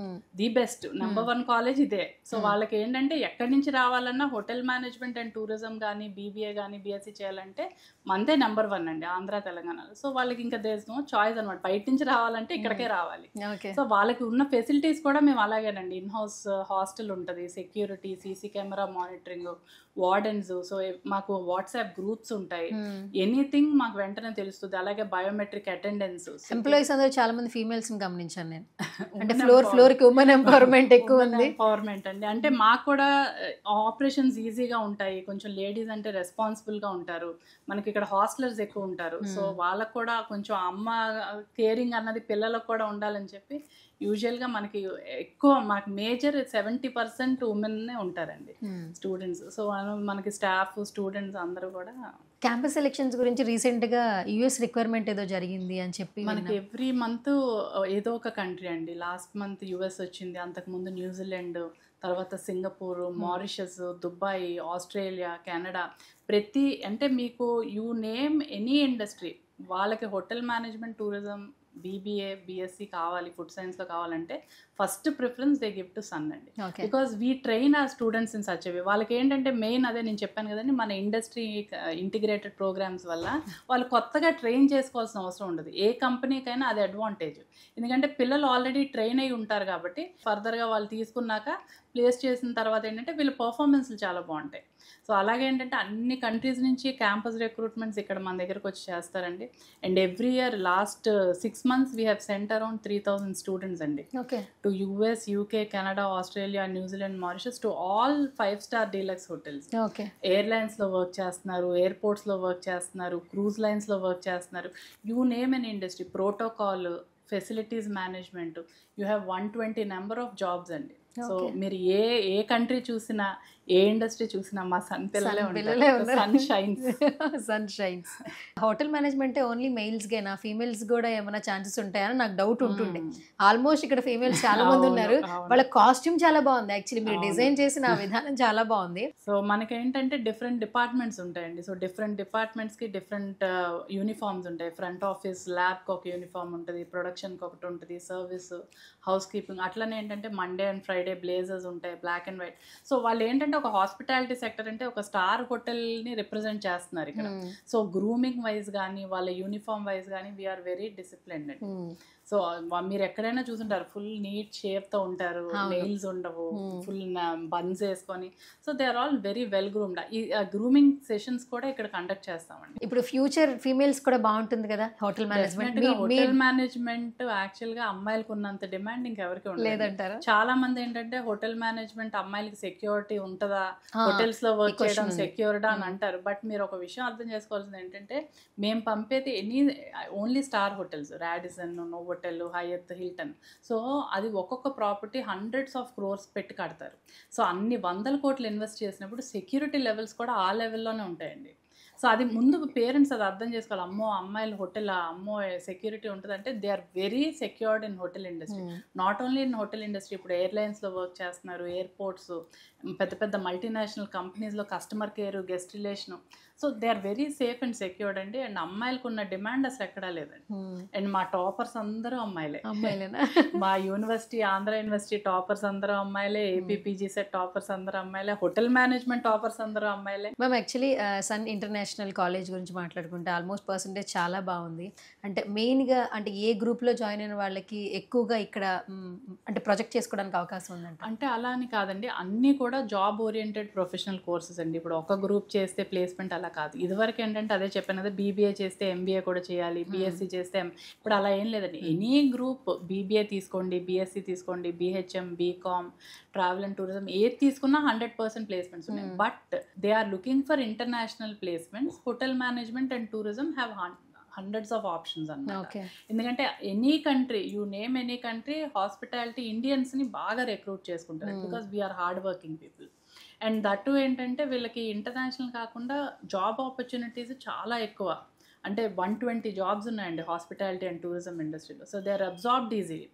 the best number 1 college ఇదే. సో వాళ్ళకి ఏంటంటే ఎక్కడి నుంచి రావాలన్నా హోటల్ మేనేజ్మెంట్ అండ్ టూరిజం కానీ బీబీఏ కానీ బీఎస్సీ చేయాలంటే మనదే నెంబర్ 1 అండి ఆంధ్ర తెలంగాణలో. సో వాళ్ళకి ఇంకా దేస్ నో చాయిస్ అనమాట, బయట నుంచి రావాలంటే ఇక్కడికే రావాలి. సో వాళ్ళకి ఉన్న ఫెసిలిటీస్ కూడా మేము అలాగేనండి. ఇన్ హౌస్ హాస్టల్ ఉంటుంది, security, CC camera monitoring, wardens, so మాకు వాట్సాప్ గ్రూప్స్ ఉంటాయి, ఎనీథింగ్ మాకు వెంటనే తెలుస్తుంది. అలాగే బయోమెట్రిక్ అటెండెన్స్. ఎంప్లాయీస్ అందరూ చాలా మంది ఫీమేల్స్ గమనించాను నేను. అంటే ఫ్లోర్ కి ఉమెన్ ఎంపవర్మెంట్ ఎక్కువ ఉంది. ఎంపవర్మెంట్ అండి, అంటే మాకు కూడా ఆపరేషన్స్ ఈజీగా ఉంటాయి. కొంచెం లేడీస్ అంటే రెస్పాన్సిబుల్ గా ఉంటారు. మనకి ఇక్కడ హాస్టలర్స్ ఎక్కువ ఉంటారు. సో వాళ్ళకు కూడా కొంచెం అమ్మ కేరింగ్ అన్నది పిల్లలకు కూడా ఉండాలని చెప్పి యూజువల్గా మనకి ఎక్కువ మాకు మేజర్ 70% ఉమెన్నే ఉంటారండి స్టూడెంట్స్. సో మనకి స్టాఫ్ స్టూడెంట్స్ అందరూ కూడా. క్యాంపస్ సెలెక్షన్స్ గురించి రీసెంట్గా యుఎస్ రిక్వైర్మెంట్ ఏదో జరిగింది అని చెప్పి మనకి ఎవ్రీ మంత్ ఏదో ఒక కంట్రీ అండి. లాస్ట్ మంత్ యుఎస్ వచ్చింది, అంతకుముందు న్యూజిలాండ్, తర్వాత Singapore, Mauritius, Dubai, Australia, Canada. ప్రతి అంటే మీకు యూ నేమ్ ఎనీ ఇండస్ట్రీ, వాళ్ళకి hotel management tourism BBA BSc కావాలి, ఫుడ్ సైన్స్లో కావాలంటే first preference they give to Sun అండి. Because we train our students in such way. వాళ్ళకి ఏంటంటే మెయిన్ అదే నేను చెప్పాను కదండి, మన ఇండస్ట్రీ ఇంటిగ్రేటెడ్ ప్రోగ్రామ్స్ వల్ల వాళ్ళు కొత్తగా ట్రైన్ చేసుకోవాల్సిన అవసరం ఉండదు. ఏ కంపెనీకైనా అది అడ్వాంటేజ్. ఎందుకంటే పిల్లలు ఆల్రెడీ ట్రైన్ అయి ఉంటారు కాబట్టి ఫర్దర్గా వాళ్ళు తీసుకున్నాక ప్లేస్ చేసిన తర్వాత ఏంటంటే వీళ్ళ పర్ఫార్మెన్స్లు చాలా బాగుంటాయి. సో అలాగే ఏంటంటే అన్ని కంట్రీస్ నుంచి క్యాంపస్ రిక్రూట్మెంట్స్ ఇక్కడ మన దగ్గరకు వచ్చి చేస్తారండి. And every year last 6 months we have sent around 3000 students అండి to US, UK, Canada, Australia, New Zealand, Mauritius, to all 5-star deluxe hotels. ఎయిర్లైన్స్లో వర్క్ చేస్తున్నారు, ఎయిర్పోర్ట్స్లో వర్క్ చేస్తున్నారు, క్రూజ్ లైన్స్లో వర్క్ చేస్తున్నారు. You name an industry, protocol, facilities management, you have 120 number of jobs అండి. So మీరు ఏ కంట్రీ చూసినా ఏ ఇండస్ట్రీ చూసినా మా సన్ పిల్లలే ఉంటారు. Sun shines. Sun shines. Hotel management only males గేనా, ఫీమేల్స్ కూడా ఏమైనా ఛాన్సెస్ ఉంటాయని నాకు డౌట్ ఉంటుండే. ఆల్మోస్ట్ ఇక్కడ ఫీమేల్స్ చాలా మంది ఉన్నారు. వాళ్ళ కాస్ట్యూమ్ చాలా బాగుంది, యాక్చువల్లీ మీరు డిజైన్ చేసిన విధానం చాలా బాగుంది. సో మనకి ఏంటంటే డిఫరెంట్ డిపార్ట్మెంట్స్ ఉంటాయండి. సో డిఫరెంట్ డిపార్ట్మెంట్స్కి డిఫరెంట్ యూనిఫామ్స్ ఉంటాయి. ఫ్రంట్ ఆఫీస్ ల్యాబ్కి ఒక యూనిఫామ్ ఉంటుంది, ప్రొడక్షన్కి ఒకటి ఉంటుంది, సర్వీస్, హౌస్ కీపింగ్. అట్లనే ఏంటంటే మండే అండ్ ఫ్రైడే బ్లేజర్స్ ఉంటాయి, బ్లాక్ అండ్ వైట్. సో వాళ్ళు ఏంటంటే ఒక హాస్పిటాలిటీ సెక్టర్ అంటే ఒక స్టార్ హోటల్ని రిప్రజెంట్ చేస్తున్నారు ఇక్కడ. సో గ్రూమింగ్ వైజ్ కానీ వాళ్ళ యూనిఫామ్ వైజ్ కానీ వీఆర్ వెరీ డిసిప్లిన్డ్ అండి. సో మీరు ఎక్కడైనా చూసుంటారు, ఫుల్ నీట్ షేప్తో ఉంటారు, నెయిల్స్ ఉండవు, ఫుల్ బన్స్ వేసుకొని. So they are all very well groomed. ఈ గ్రూమింగ్ సెషన్స్ కూడా ఇక్కడ కండక్ట్ చేస్తామండి. ఇప్పుడు ఫ్యూచర్ ఫీమేల్స్ కూడా బాగుంటుంది కదా హోటల్ మేనేజ్మెంట్. హోటల్ మేనేజ్మెంట్ యాక్చువల్గా అమ్మాయిలకు ఉన్నంత డిమాండ్ ఇంకెవరికి ఉండదు లేదంటారా? చాలా మంది ఏంటంటే హోటల్ మేనేజ్మెంట్ అమ్మాయిలకి సెక్యూరిటీ ఉంటుందా, హోటల్స్ లో వర్క్ చేయడం సెక్యూర్డా అని అంటారు. బట్ మీరు ఒక విషయం అర్థం చేసుకోవాల్సింది ఏంటంటే, మేము పంపేది only star hotels, Radisson, Novotel, Hyatt, Hilton. So అది ఒక్కొక్క ప్రాపర్టీ హండ్రెడ్స్ ఆఫ్ క్రోర్స్ పెట్టి కడతారు. సో అన్ని 100 కోట్లు ఇన్వెస్ట్ చేసినప్పుడు సెక్యూరిటీ లెవెల్స్ కూడా ఆ లెవెల్లోనే ఉంటాయండి. సో అది ముందు పేరెంట్స్ అది అర్థం చేసుకోవాలి. అమ్మో అమ్మాయిలు హోటల్, అమ్మో సెక్యూరిటీ ఉంటుంది అంటే they are very secured in hotel industry. Not only in hotel industry, ఇప్పుడు ఎయిర్లైన్స్లో వర్క్ చేస్తున్నారు, ఎయిర్పోర్ట్స్, పెద్ద పెద్ద మల్టీనేషనల్ కంపెనీస్లో customer care, guest relation. So they are very safe and secured అండి. అండ్ అమ్మాయిలకు ఉన్న డిమాండ్ అసలు ఎక్కడా లేదండి. అండ్ మా టాపర్స్ అందరూ అమ్మాయిలే. మా యూనివర్సిటీ, ఆంధ్ర యూనివర్సిటీ టాపర్స్ అందరూ అమ్మాయిలే, ఏపీపీజీ సెట్ టాపర్స్ అందరూ అమ్మాయిలే, హోటల్ మేనేజ్మెంట్ టాపర్స్ అందరూ అమ్మాయిలే. Ma'am actually Sun International college గురించి మాట్లాడుకుంటే ఆల్మోస్ట్ పర్సంటేజ్ చాలా బాగుంది. అంటే మెయిన్గా అంటే ఏ గ్రూప్లో జాయిన్ అయిన వాళ్ళకి ఎక్కువగా ఇక్కడ అంటే ప్రొజెక్ట్ చేసుకోవడానికి అవకాశం ఉందంట? అంటే అలా అని కాదండి, అన్నీ కూడా జాబ్ ఓరియంటెడ్ ప్రొఫెషనల్ కోర్సెస్ అండి. ఇప్పుడు ఒక గ్రూప్ చేస్తే ప్లేస్మెంట్ అలా కాదు. ఇదివరకు ఏంటంటే అదే చెప్పాను కదా, బీబీఏ చేస్తే ఎంబీఏ కూడా చేయాలి, బీఎస్సీ చేస్తే ఇప్పుడు అలా ఏం లేదండి. ఎనీ గ్రూప్, బీబీఏ తీసుకోండి, బీఎస్సీ తీసుకోండి, BHM, BCom, travel and tourism, ఏది తీసుకున్నా 100% ప్లేస్మెంట్స్ ఉన్నాయి. But they are looking for international placements. Hotel management and tourism have hundreds of options అన్నమాట. ఎందుకంటే any country, you name any country, hospitality ఇండియన్స్ని బాగా recruit చేసుకుంటారు, because we're hard working people. And that ఏంటంటే వీళ్ళకి international కాకుండా job opportunities చాలా ఎక్కువ. అంటే 120 జాబ్స్ ఉన్నాయండి హాస్పిటాలిటీ అండ్ టూరిజం ఇండస్ట్రీలో. So they are absorbed easily.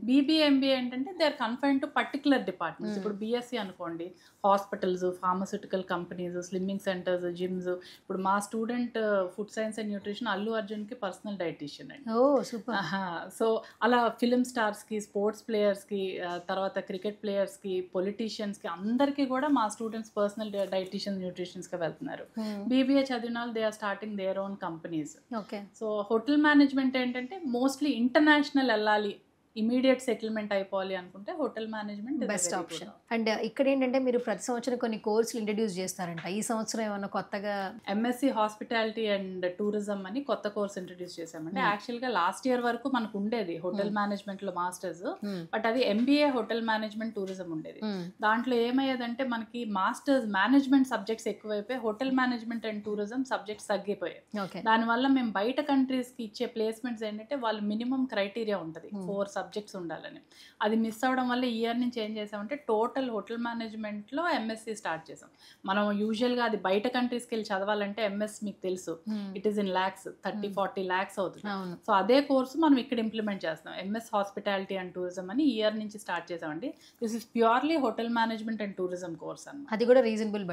BBA, MBA ఏంటంటే they are confined to particular departments. ఇప్పుడు బీఎస్సీ అనుకోండి, hospitals, pharmaceutical companies, slimming centres, gyms. ఇప్పుడు మా student food science and nutrition Allu అర్జున్కి పర్సనల్ డైటీషియన్ అండి. So అలా film స్టార్స్కి, స్పోర్ట్స్ ప్లేయర్స్కి, తర్వాత క్రికెట్ ప్లేయర్స్కి, పొలిటీషియన్స్కి, అందరికీ కూడా మా స్టూడెంట్స్ పర్సనల్ డైటీషియన్, న్యూట్రిషన్స్కి వెళ్తున్నారు. బీబీఏ చదివిన వాళ్ళు they are starting their own company. So hotel management ఏంటంటే మోస్ట్లీ ఇంటర్నేషనల్ వెళ్ళాలి, ఇమీడియట్ సెటిల్మెంట్ అయిపోవాలి అనుకుంటే hotel management best option. And ఇక్కడ ఏంటంటే మీరు ప్రతి సంవత్సరం కొన్ని కోర్సులు ఇంట్రడ్యూస్ చేస్తారంట. ఈ సంవత్సరం ఏమన్నా కొత్తగా ఎంఎస్సి హాస్పిటాలిటీ అండ్ టూరిజం అని కొత్త కోర్స్ ఇంట్రడ్యూస్ చేసామండి. యాక్చువల్గా లాస్ట్ ఇయర్ వరకు మనకు ఉండేది హోటల్ మేనేజ్మెంట్లో మాస్టర్స్, బట్ అది ఎంబీఏ హోటల్ మేనేజ్మెంట్ టూరిజం ఉండేది. దాంట్లో ఏమయ్యేదంటే మనకి మాస్టర్స్ మేనేజ్మెంట్ సబ్జెక్ట్స్ ఎక్కువైపోయి hotel management and tourism subjects తగ్గిపోయాయి. దానివల్ల మేము బయట కంట్రీస్కి ఇచ్చే ప్లేస్మెంట్స్ ఏంటంటే వాళ్ళు మినిమం క్రైటీరియా ఉంటుంది, 4 సబ్జెక్ట్స్ ఉండాలని. అది మిస్ అవ్వడం వల్ల ఈ ఇయర్ నుంచి ఏం చేసామంటే టోటల్ హోటల్ మేనేజ్మెంట్లో ఎంఎస్సి స్టార్ట్ చేసాం. మనం యూజువల్గా అది బయట కంట్రీస్కి వెళ్ళి చదవాలంటే ఎంఎస్ మీకు తెలుసు, it is in lakhs, 30-40 lakhs అవుతుంది. సో అదే కోర్సు మనం ఇక్కడ ఇంప్లిమెంట్ చేస్తాం. ఎంఎస్ హాస్పిటాలిటీ అండ్ టూరిజం అని ఈ ఇయర్ నుంచి స్టార్ట్ చేసామండి. This is purely hotel management and tourism course అన్నమాట. అది కూడా reasonable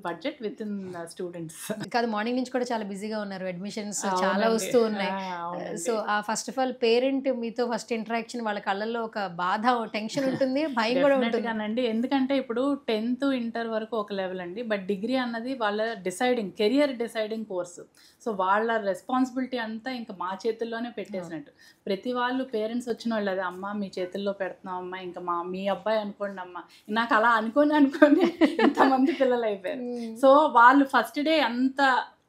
budget with in students. కాదు, మార్నింగ్ నుంచి కూడా చాలా బిజీగా ఉన్నారు, అడ్మిషన్స్ చాలా వస్తూ ఉన్నాయి. సో ఆ ఫస్ట్ ఆఫ్ ఆల్ పేరెంట్ మీతో ఫస్ట్ ఇంటరాక్షన్, వాళ్ళ కళ్ళల్లో ఒక బాధ, టెన్షన్ ఉంటుంది, భయం కూడా ఉంటుంది. ఎందుకంటే ఇప్పుడు 10th ఇంటర్ వరకు ఒక లెవెల్ అండి, బట్ డిగ్రీ అన్నది వాళ్ళ కెరియర్ డిసైడింగ్ కోర్సు. సో వాళ్ళ రెస్పాన్సిబిలిటీ అంతా ఇంకా మా చేతుల్లోనే పెట్టేసినట్టు. ప్రతి వాళ్ళు పేరెంట్స్ వచ్చిన వాళ్ళు అదే, అమ్మ మీ చేతుల్లో పెడుతున్నాం అమ్మ, ఇంకా మీ అబ్బాయి అనుకోండి అమ్మ. నాకు అలా అనుకోని ఇంతమంది పిల్లలు అయిపోయారు. సో వాళ్ళు ఫస్ట్ డే అంత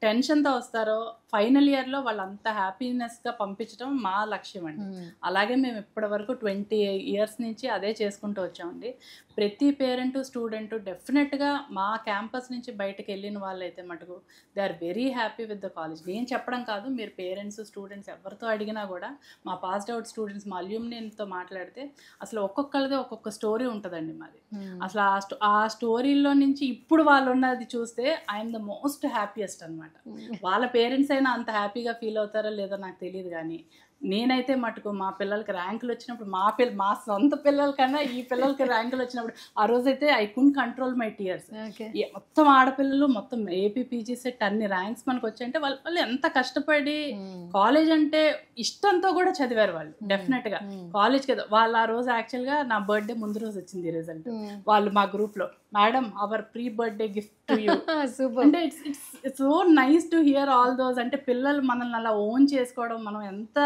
టెన్షన్తో వస్తారో, ఫైనల్ ఇయర్లో వాళ్ళంత హ్యాపీనెస్గా పంపించడం మా లక్ష్యం అండి. అలాగే మేము ఇప్పటి వరకు 20 years నుంచి అదే చేసుకుంటూ వచ్చామండి. ప్రతి పేరెంట్, స్టూడెంట్ డెఫినెట్గా మా క్యాంపస్ నుంచి బయటకు వెళ్ళిన వాళ్ళైతే మటుకు they are very happy with the college. నేను చెప్పడం కాదు, మీరు పేరెంట్స్, స్టూడెంట్స్ ఎవరితో అడిగినా కూడా, మా పాస్డ్ అవుట్ స్టూడెంట్స్, మా అల్యూమినియన్తో మాట్లాడితే అసలు ఒక్కొక్కరిదే ఒక్కొక్క స్టోరీ ఉంటుందండి మాది. అసలు ఆ స్టోరీలో నుంచి ఇప్పుడు వాళ్ళు ఉన్నది చూస్తే ఐఎమ్ ద మోస్ట్ హ్యాపీయెస్ట్ అనమాట. వాళ్ళ పేరెంట్స్ అయినా అంత హ్యాపీగా ఫీల్ అవుతారో లేదో నాకు తెలియదు, కానీ నేనైతే మటుకు మా పిల్లలకి ర్యాంకులు వచ్చినప్పుడు, మా సొంత పిల్లల కన్నా ఈ పిల్లలకి ర్యాంకులు వచ్చినప్పుడు ఆ రోజైతే I could control my tears. మొత్తం ఆడపిల్లలు, మొత్తం ఏపీ పీజీ సెట్ అన్ని ర్యాంక్స్ మనకు వచ్చాయంటే వాళ్ళు ఎంత కష్టపడి కాలేజ్ అంటే ఇష్టంతో కూడా చదివారు వాళ్ళు. డెఫినెట్గా కాలేజ్ కదా వాళ్ళు. ఆ రోజు యాక్చువల్గా నా బర్త్డే ముందు రోజు వచ్చింది రిజల్ట్. వాళ్ళు మా గ్రూప్లో, madam our pre birthday gift to you అంటే it's so nice to hear all those. అంటే పిల్లలు మనల్ని అలా ఓన్ చేసుకోవడం, మనం ఎంత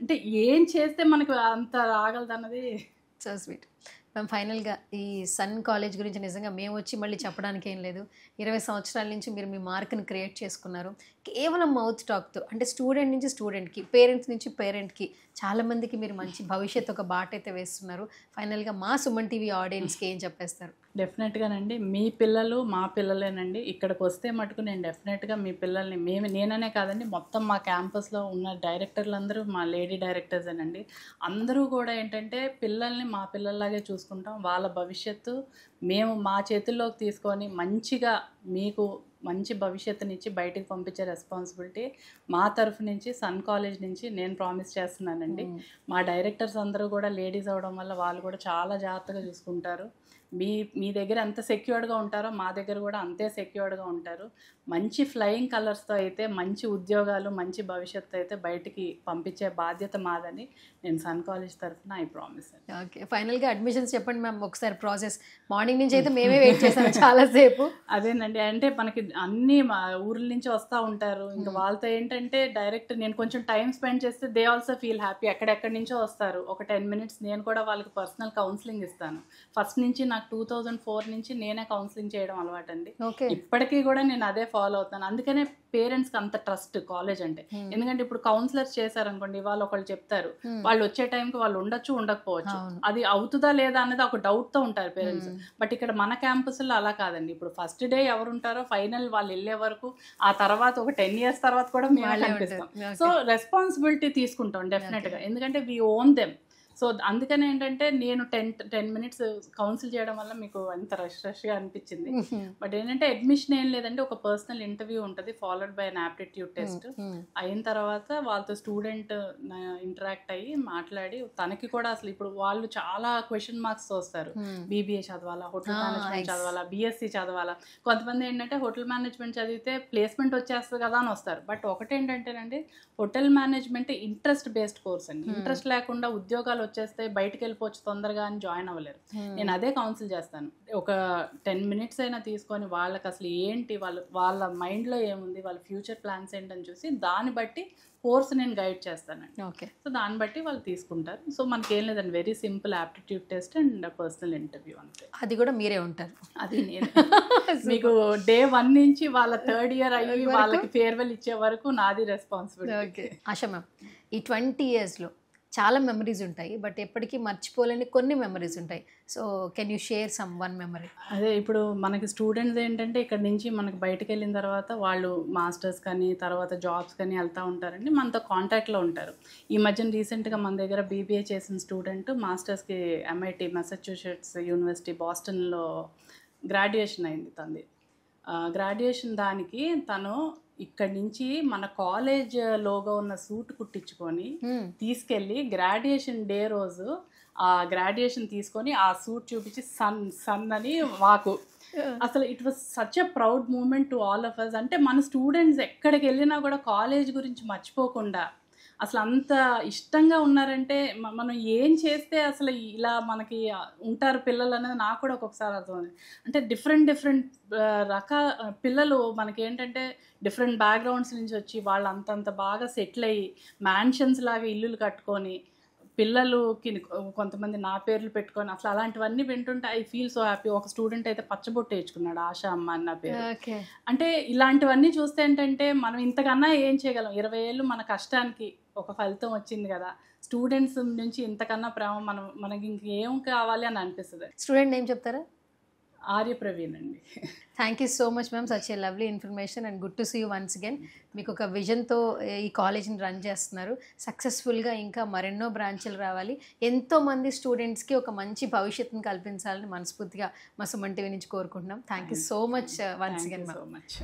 అంటే ఏం చేస్తే మనకు అంత రాగలదు అన్నది. So sweet ma'am. ఫైనల్గా ఈ సన్ కాలేజ్ గురించి నిజంగా మేము వచ్చి మళ్ళీ చెప్పడానికి ఏం లేదు. 20 సంవత్సరాల నుంచి మీరు మీ మార్క్ని క్రియేట్ చేసుకున్నారు కేవలం మౌత్ టాక్తో. అంటే స్టూడెంట్ నుంచి స్టూడెంట్కి, పేరెంట్స్ నుంచి పేరెంట్కి చాలామందికి మీరు మంచి భవిష్యత్తు ఒక బాట అయితే వేస్తున్నారు. ఫైనల్గా మా సుమన్ టీవీ ఆడియన్స్కి ఏం చెప్పేస్తారు? డెఫినెట్గానండి, మీ పిల్లలు మా పిల్లలేనండి. ఇక్కడికి వస్తే మటుకు నేను డెఫినెట్గా మీ పిల్లల్ని నేననే కాదండి, మొత్తం మా క్యాంపస్లో ఉన్న డైరెక్టర్లు అందరూ మా లేడీ డైరెక్టర్సేనండి. అందరూ కూడా ఏంటంటే పిల్లల్ని మా పిల్లల్లాగే చూసుకుంటాం. వాళ్ళ భవిష్యత్తు మేము మా చేతుల్లోకి తీసుకొని మంచిగా మీకు మంచి భవిష్యత్తునిచ్చి బయటికి పంపించే రెస్పాన్సిబిలిటీ మా తరఫు నుంచి సన్ కాలేజ్ నుంచి నేను ప్రామిస్ చేస్తున్నానండి. మా డైరెక్టర్స్ అందరూ కూడా లేడీస్ అవడం వల్ల వాళ్ళు కూడా చాలా జాగ్రత్తగా చూసుకుంటారు. మీ దగ్గర ఎంత సెక్యూర్డ్గా ఉంటారో మా దగ్గర కూడా అంతే సెక్యూర్డ్గా ఉంటారు. మంచి ఫ్లయింగ్ కలర్స్తో అయితే మంచి ఉద్యోగాలు, మంచి భవిష్యత్తు అయితే బయటికి పంపించే బాధ్యత మాదని నేను సన్ కాలేజ్ తరఫున ఐ ప్రామిస్. ఓకే, ఫైనల్గా అడ్మిషన్స్ చెప్పండి మ్యామ్ ఒకసారి ప్రాసెస్. మార్నింగ్ నుంచి అయితే మేమే వెయిట్ చేసాము చాలాసేపు. అదేనండి, అంటే మనకి అన్ని ఊర్ల నుంచి వస్తూ ఉంటారు. ఇంకా వాళ్ళతో ఏంటంటే డైరెక్ట్ నేను కొంచెం టైం స్పెండ్ చేస్తే దే ఆల్సో ఫీల్ హ్యాపీ. ఎక్కడెక్కడి నుంచో వస్తారు. ఒక 10 minutes నేను కూడా వాళ్ళకి పర్సనల్ కౌన్సిలింగ్ ఇస్తాను. ఫస్ట్ నుంచి నాకు 2004 నుంచి నేనే కౌన్సిలింగ్ చేయడం అలవాటు అండి. ఇప్పటికీ కూడా నేను అదే ఫాలో అవుతాను. అందుకనే పేరెంట్స్కి అంత ట్రస్ట్ కాలేజ్ అంటే. ఎందుకంటే ఇప్పుడు కౌన్సిలర్స్ చేశారనుకోండి, వాళ్ళు ఒకళ్ళు చెప్తారు, వాళ్ళు వచ్చే టైంకి వాళ్ళు ఉండొచ్చు ఉండకపోవచ్చు, అది అవుతుందా లేదా అన్నది ఒక డౌట్తో ఉంటారు పేరెంట్స్. బట్ ఇక్కడ మన క్యాంపస్లో అలా కాదండి. ఇప్పుడు ఫస్ట్ డే ఎవరు ఉంటారో ఫైనల్ వాళ్ళు వెళ్ళే వరకు, ఆ తర్వాత ఒక 10 years తర్వాత కూడా మేము కనిపిస్తాం. సో రెస్పాన్సిబిలిటీ తీసుకుంటాం డెఫినెట్గా, ఎందుకంటే వీ ఓన్ దెమ్. సో అందుకని ఏంటంటే నేను 10 minutes కౌన్సిల్ చేయడం వల్ల మీకు అంత రష్గా అనిపించింది. బట్ ఏంటంటే అడ్మిషన్ ఏం లేదండి, ఒక పర్సనల్ ఇంటర్వ్యూ ఉంటుంది followed by an aptitude test. అయిన తర్వాత వాళ్ళతో స్టూడెంట్ ఇంటరాక్ట్ అయ్యి మాట్లాడి, తనకి కూడా అసలు ఇప్పుడు వాళ్ళు చాలా క్వశ్చన్ మార్క్స్ వస్తారు. బీబీఏ చదవాలా, హోటల్ మేనేజ్మెంట్ చదవాలా, బీఎస్సీ చదవాలా. కొంతమంది ఏంటంటే హోటల్ మేనేజ్మెంట్ చదివితే ప్లేస్మెంట్ వచ్చేస్తుంది కదా అని వస్తారు. బట్ ఒకటేంటంటేనండి, hotel management interest based course అండి. ఇంట్రెస్ట్ లేకుండా ఉద్యోగాలు వచ్చేస్తే బయటకు వెళ్ళిపోవచ్చు తొందరగా అని జాయిన్ అవ్వలేరు. నేను అదే కౌన్సిల్ చేస్తాను. ఒక 10 minutes అయినా తీసుకొని వాళ్ళకి అసలు ఏంటి, వాళ్ళ మైండ్లో ఏముంది, వాళ్ళ ఫ్యూచర్ ప్లాన్స్ ఏంటని చూసి దాన్ని బట్టి కోర్స్ నేను గైడ్ చేస్తానండి. ఓకే, సో దాన్ని బట్టి వాళ్ళు తీసుకుంటారు. సో మనకేం లేదండి, very simple aptitude test and personal interview అంతే. అది కూడా మీరే ఉంటారు? అది నేను మీకు day 1 నుంచి వాళ్ళ 3rd year అయ్యి వాళ్ళకి ఫేర్వెల్ ఇచ్చే వరకు నాది రెస్పాన్సిబిలిటీ. ఓకే ఆశా మ్యామ్, ఈ 20 yearsలో చాలా మెమరీస్ ఉంటాయి, బట్ ఎప్పటికీ మర్చిపోలేని కొన్ని మెమరీస్ ఉంటాయి. So can you share some one memory? అదే ఇప్పుడు మనకి స్టూడెంట్స్ ఏంటంటే ఇక్కడ నుంచి మనకి బయటకు వెళ్ళిన తర్వాత వాళ్ళు మాస్టర్స్ కానీ తర్వాత జాబ్స్ కానీ వెళ్తూ ఉంటారండి, మనతో కాంటాక్ట్లో ఉంటారు. ఈ మధ్యన రీసెంట్గా మన దగ్గర బీబీఏ చేసిన స్టూడెంట్ మాస్టర్స్కి MIT మెసచ్యూసెట్స్ యూనివర్సిటీ బాస్టన్లో గ్రాడ్యుయేషన్ అయింది తనది. గ్రాడ్యుయేషన్ దానికి తను ఇక్కడ నుంచి మన కాలేజ్ లోగో ఉన్న సూట్ కుట్టించుకొని తీసుకెళ్ళి గ్రాడ్యుయేషన్ డే రోజు ఆ గ్రాడ్యుయేషన్ తీసుకొని ఆ సూట్ చూపించి సన్ అని మాకు అసలు it was such a proud moment to all of us. అంటే మన స్టూడెంట్స్ ఎక్కడికి వెళ్ళినా కూడా కాలేజ్ గురించి మర్చిపోకుండా అసలు అంత ఇష్టంగా ఉన్నారంటే మనం ఏం చేస్తే అసలు ఇలా మనకి ఉంటారు పిల్లలు అనేది నాకు కూడా ఒక్కొక్కసారి అర్థమైంది. అంటే డిఫరెంట్ రకాల పిల్లలు మనకి ఏంటంటే డిఫరెంట్ బ్యాక్గ్రౌండ్స్ నుంచి వచ్చి వాళ్ళు అంతంత బాగా సెటిల్ అయ్యి మ్యాన్షన్స్ లాగా ఇల్లులు కట్టుకొని పిల్లలుకి కొంతమంది నా పేర్లు పెట్టుకొని అసలు అలాంటివన్నీ వింటుంటే ఐ ఫీల్ సో హ్యాపీ. ఒక స్టూడెంట్ అయితే పచ్చబొట్టు వేయించుకున్నాడు, ఆశా అమ్మ అన్న పేరు. అంటే ఇలాంటివన్నీ చూస్తే ఏంటంటే మనం ఇంతకన్నా ఏం చేయగలం. 20 ఏళ్ళు మన కష్టానికి ఒక ఫలితం వచ్చింది కదా. స్టూడెంట్స్ నుంచి ఇంతకన్నా ప్రేమ మనకి ఇంకేం కావాలి అని అనిపిస్తుంది. స్టూడెంట్ ఏం చెప్తారా? ఆర్య ప్రవీణ్ అండి. Thank you so much ma'am, such a lovely information and good to see you once again. మీకు ఒక విజన్తో ఈ కాలేజ్ని రన్ చేస్తున్నారు. సక్సెస్ఫుల్గా ఇంకా మరెన్నో బ్రాంచ్లు రావాలి, ఎంతోమంది స్టూడెంట్స్కి ఒక మంచి భవిష్యత్తుని కల్పించాలని మనస్ఫూర్తిగా మా సుమన్ టీవీ నుంచి కోరుకుంటున్నాం. Thank you so much once again ma'am. So much.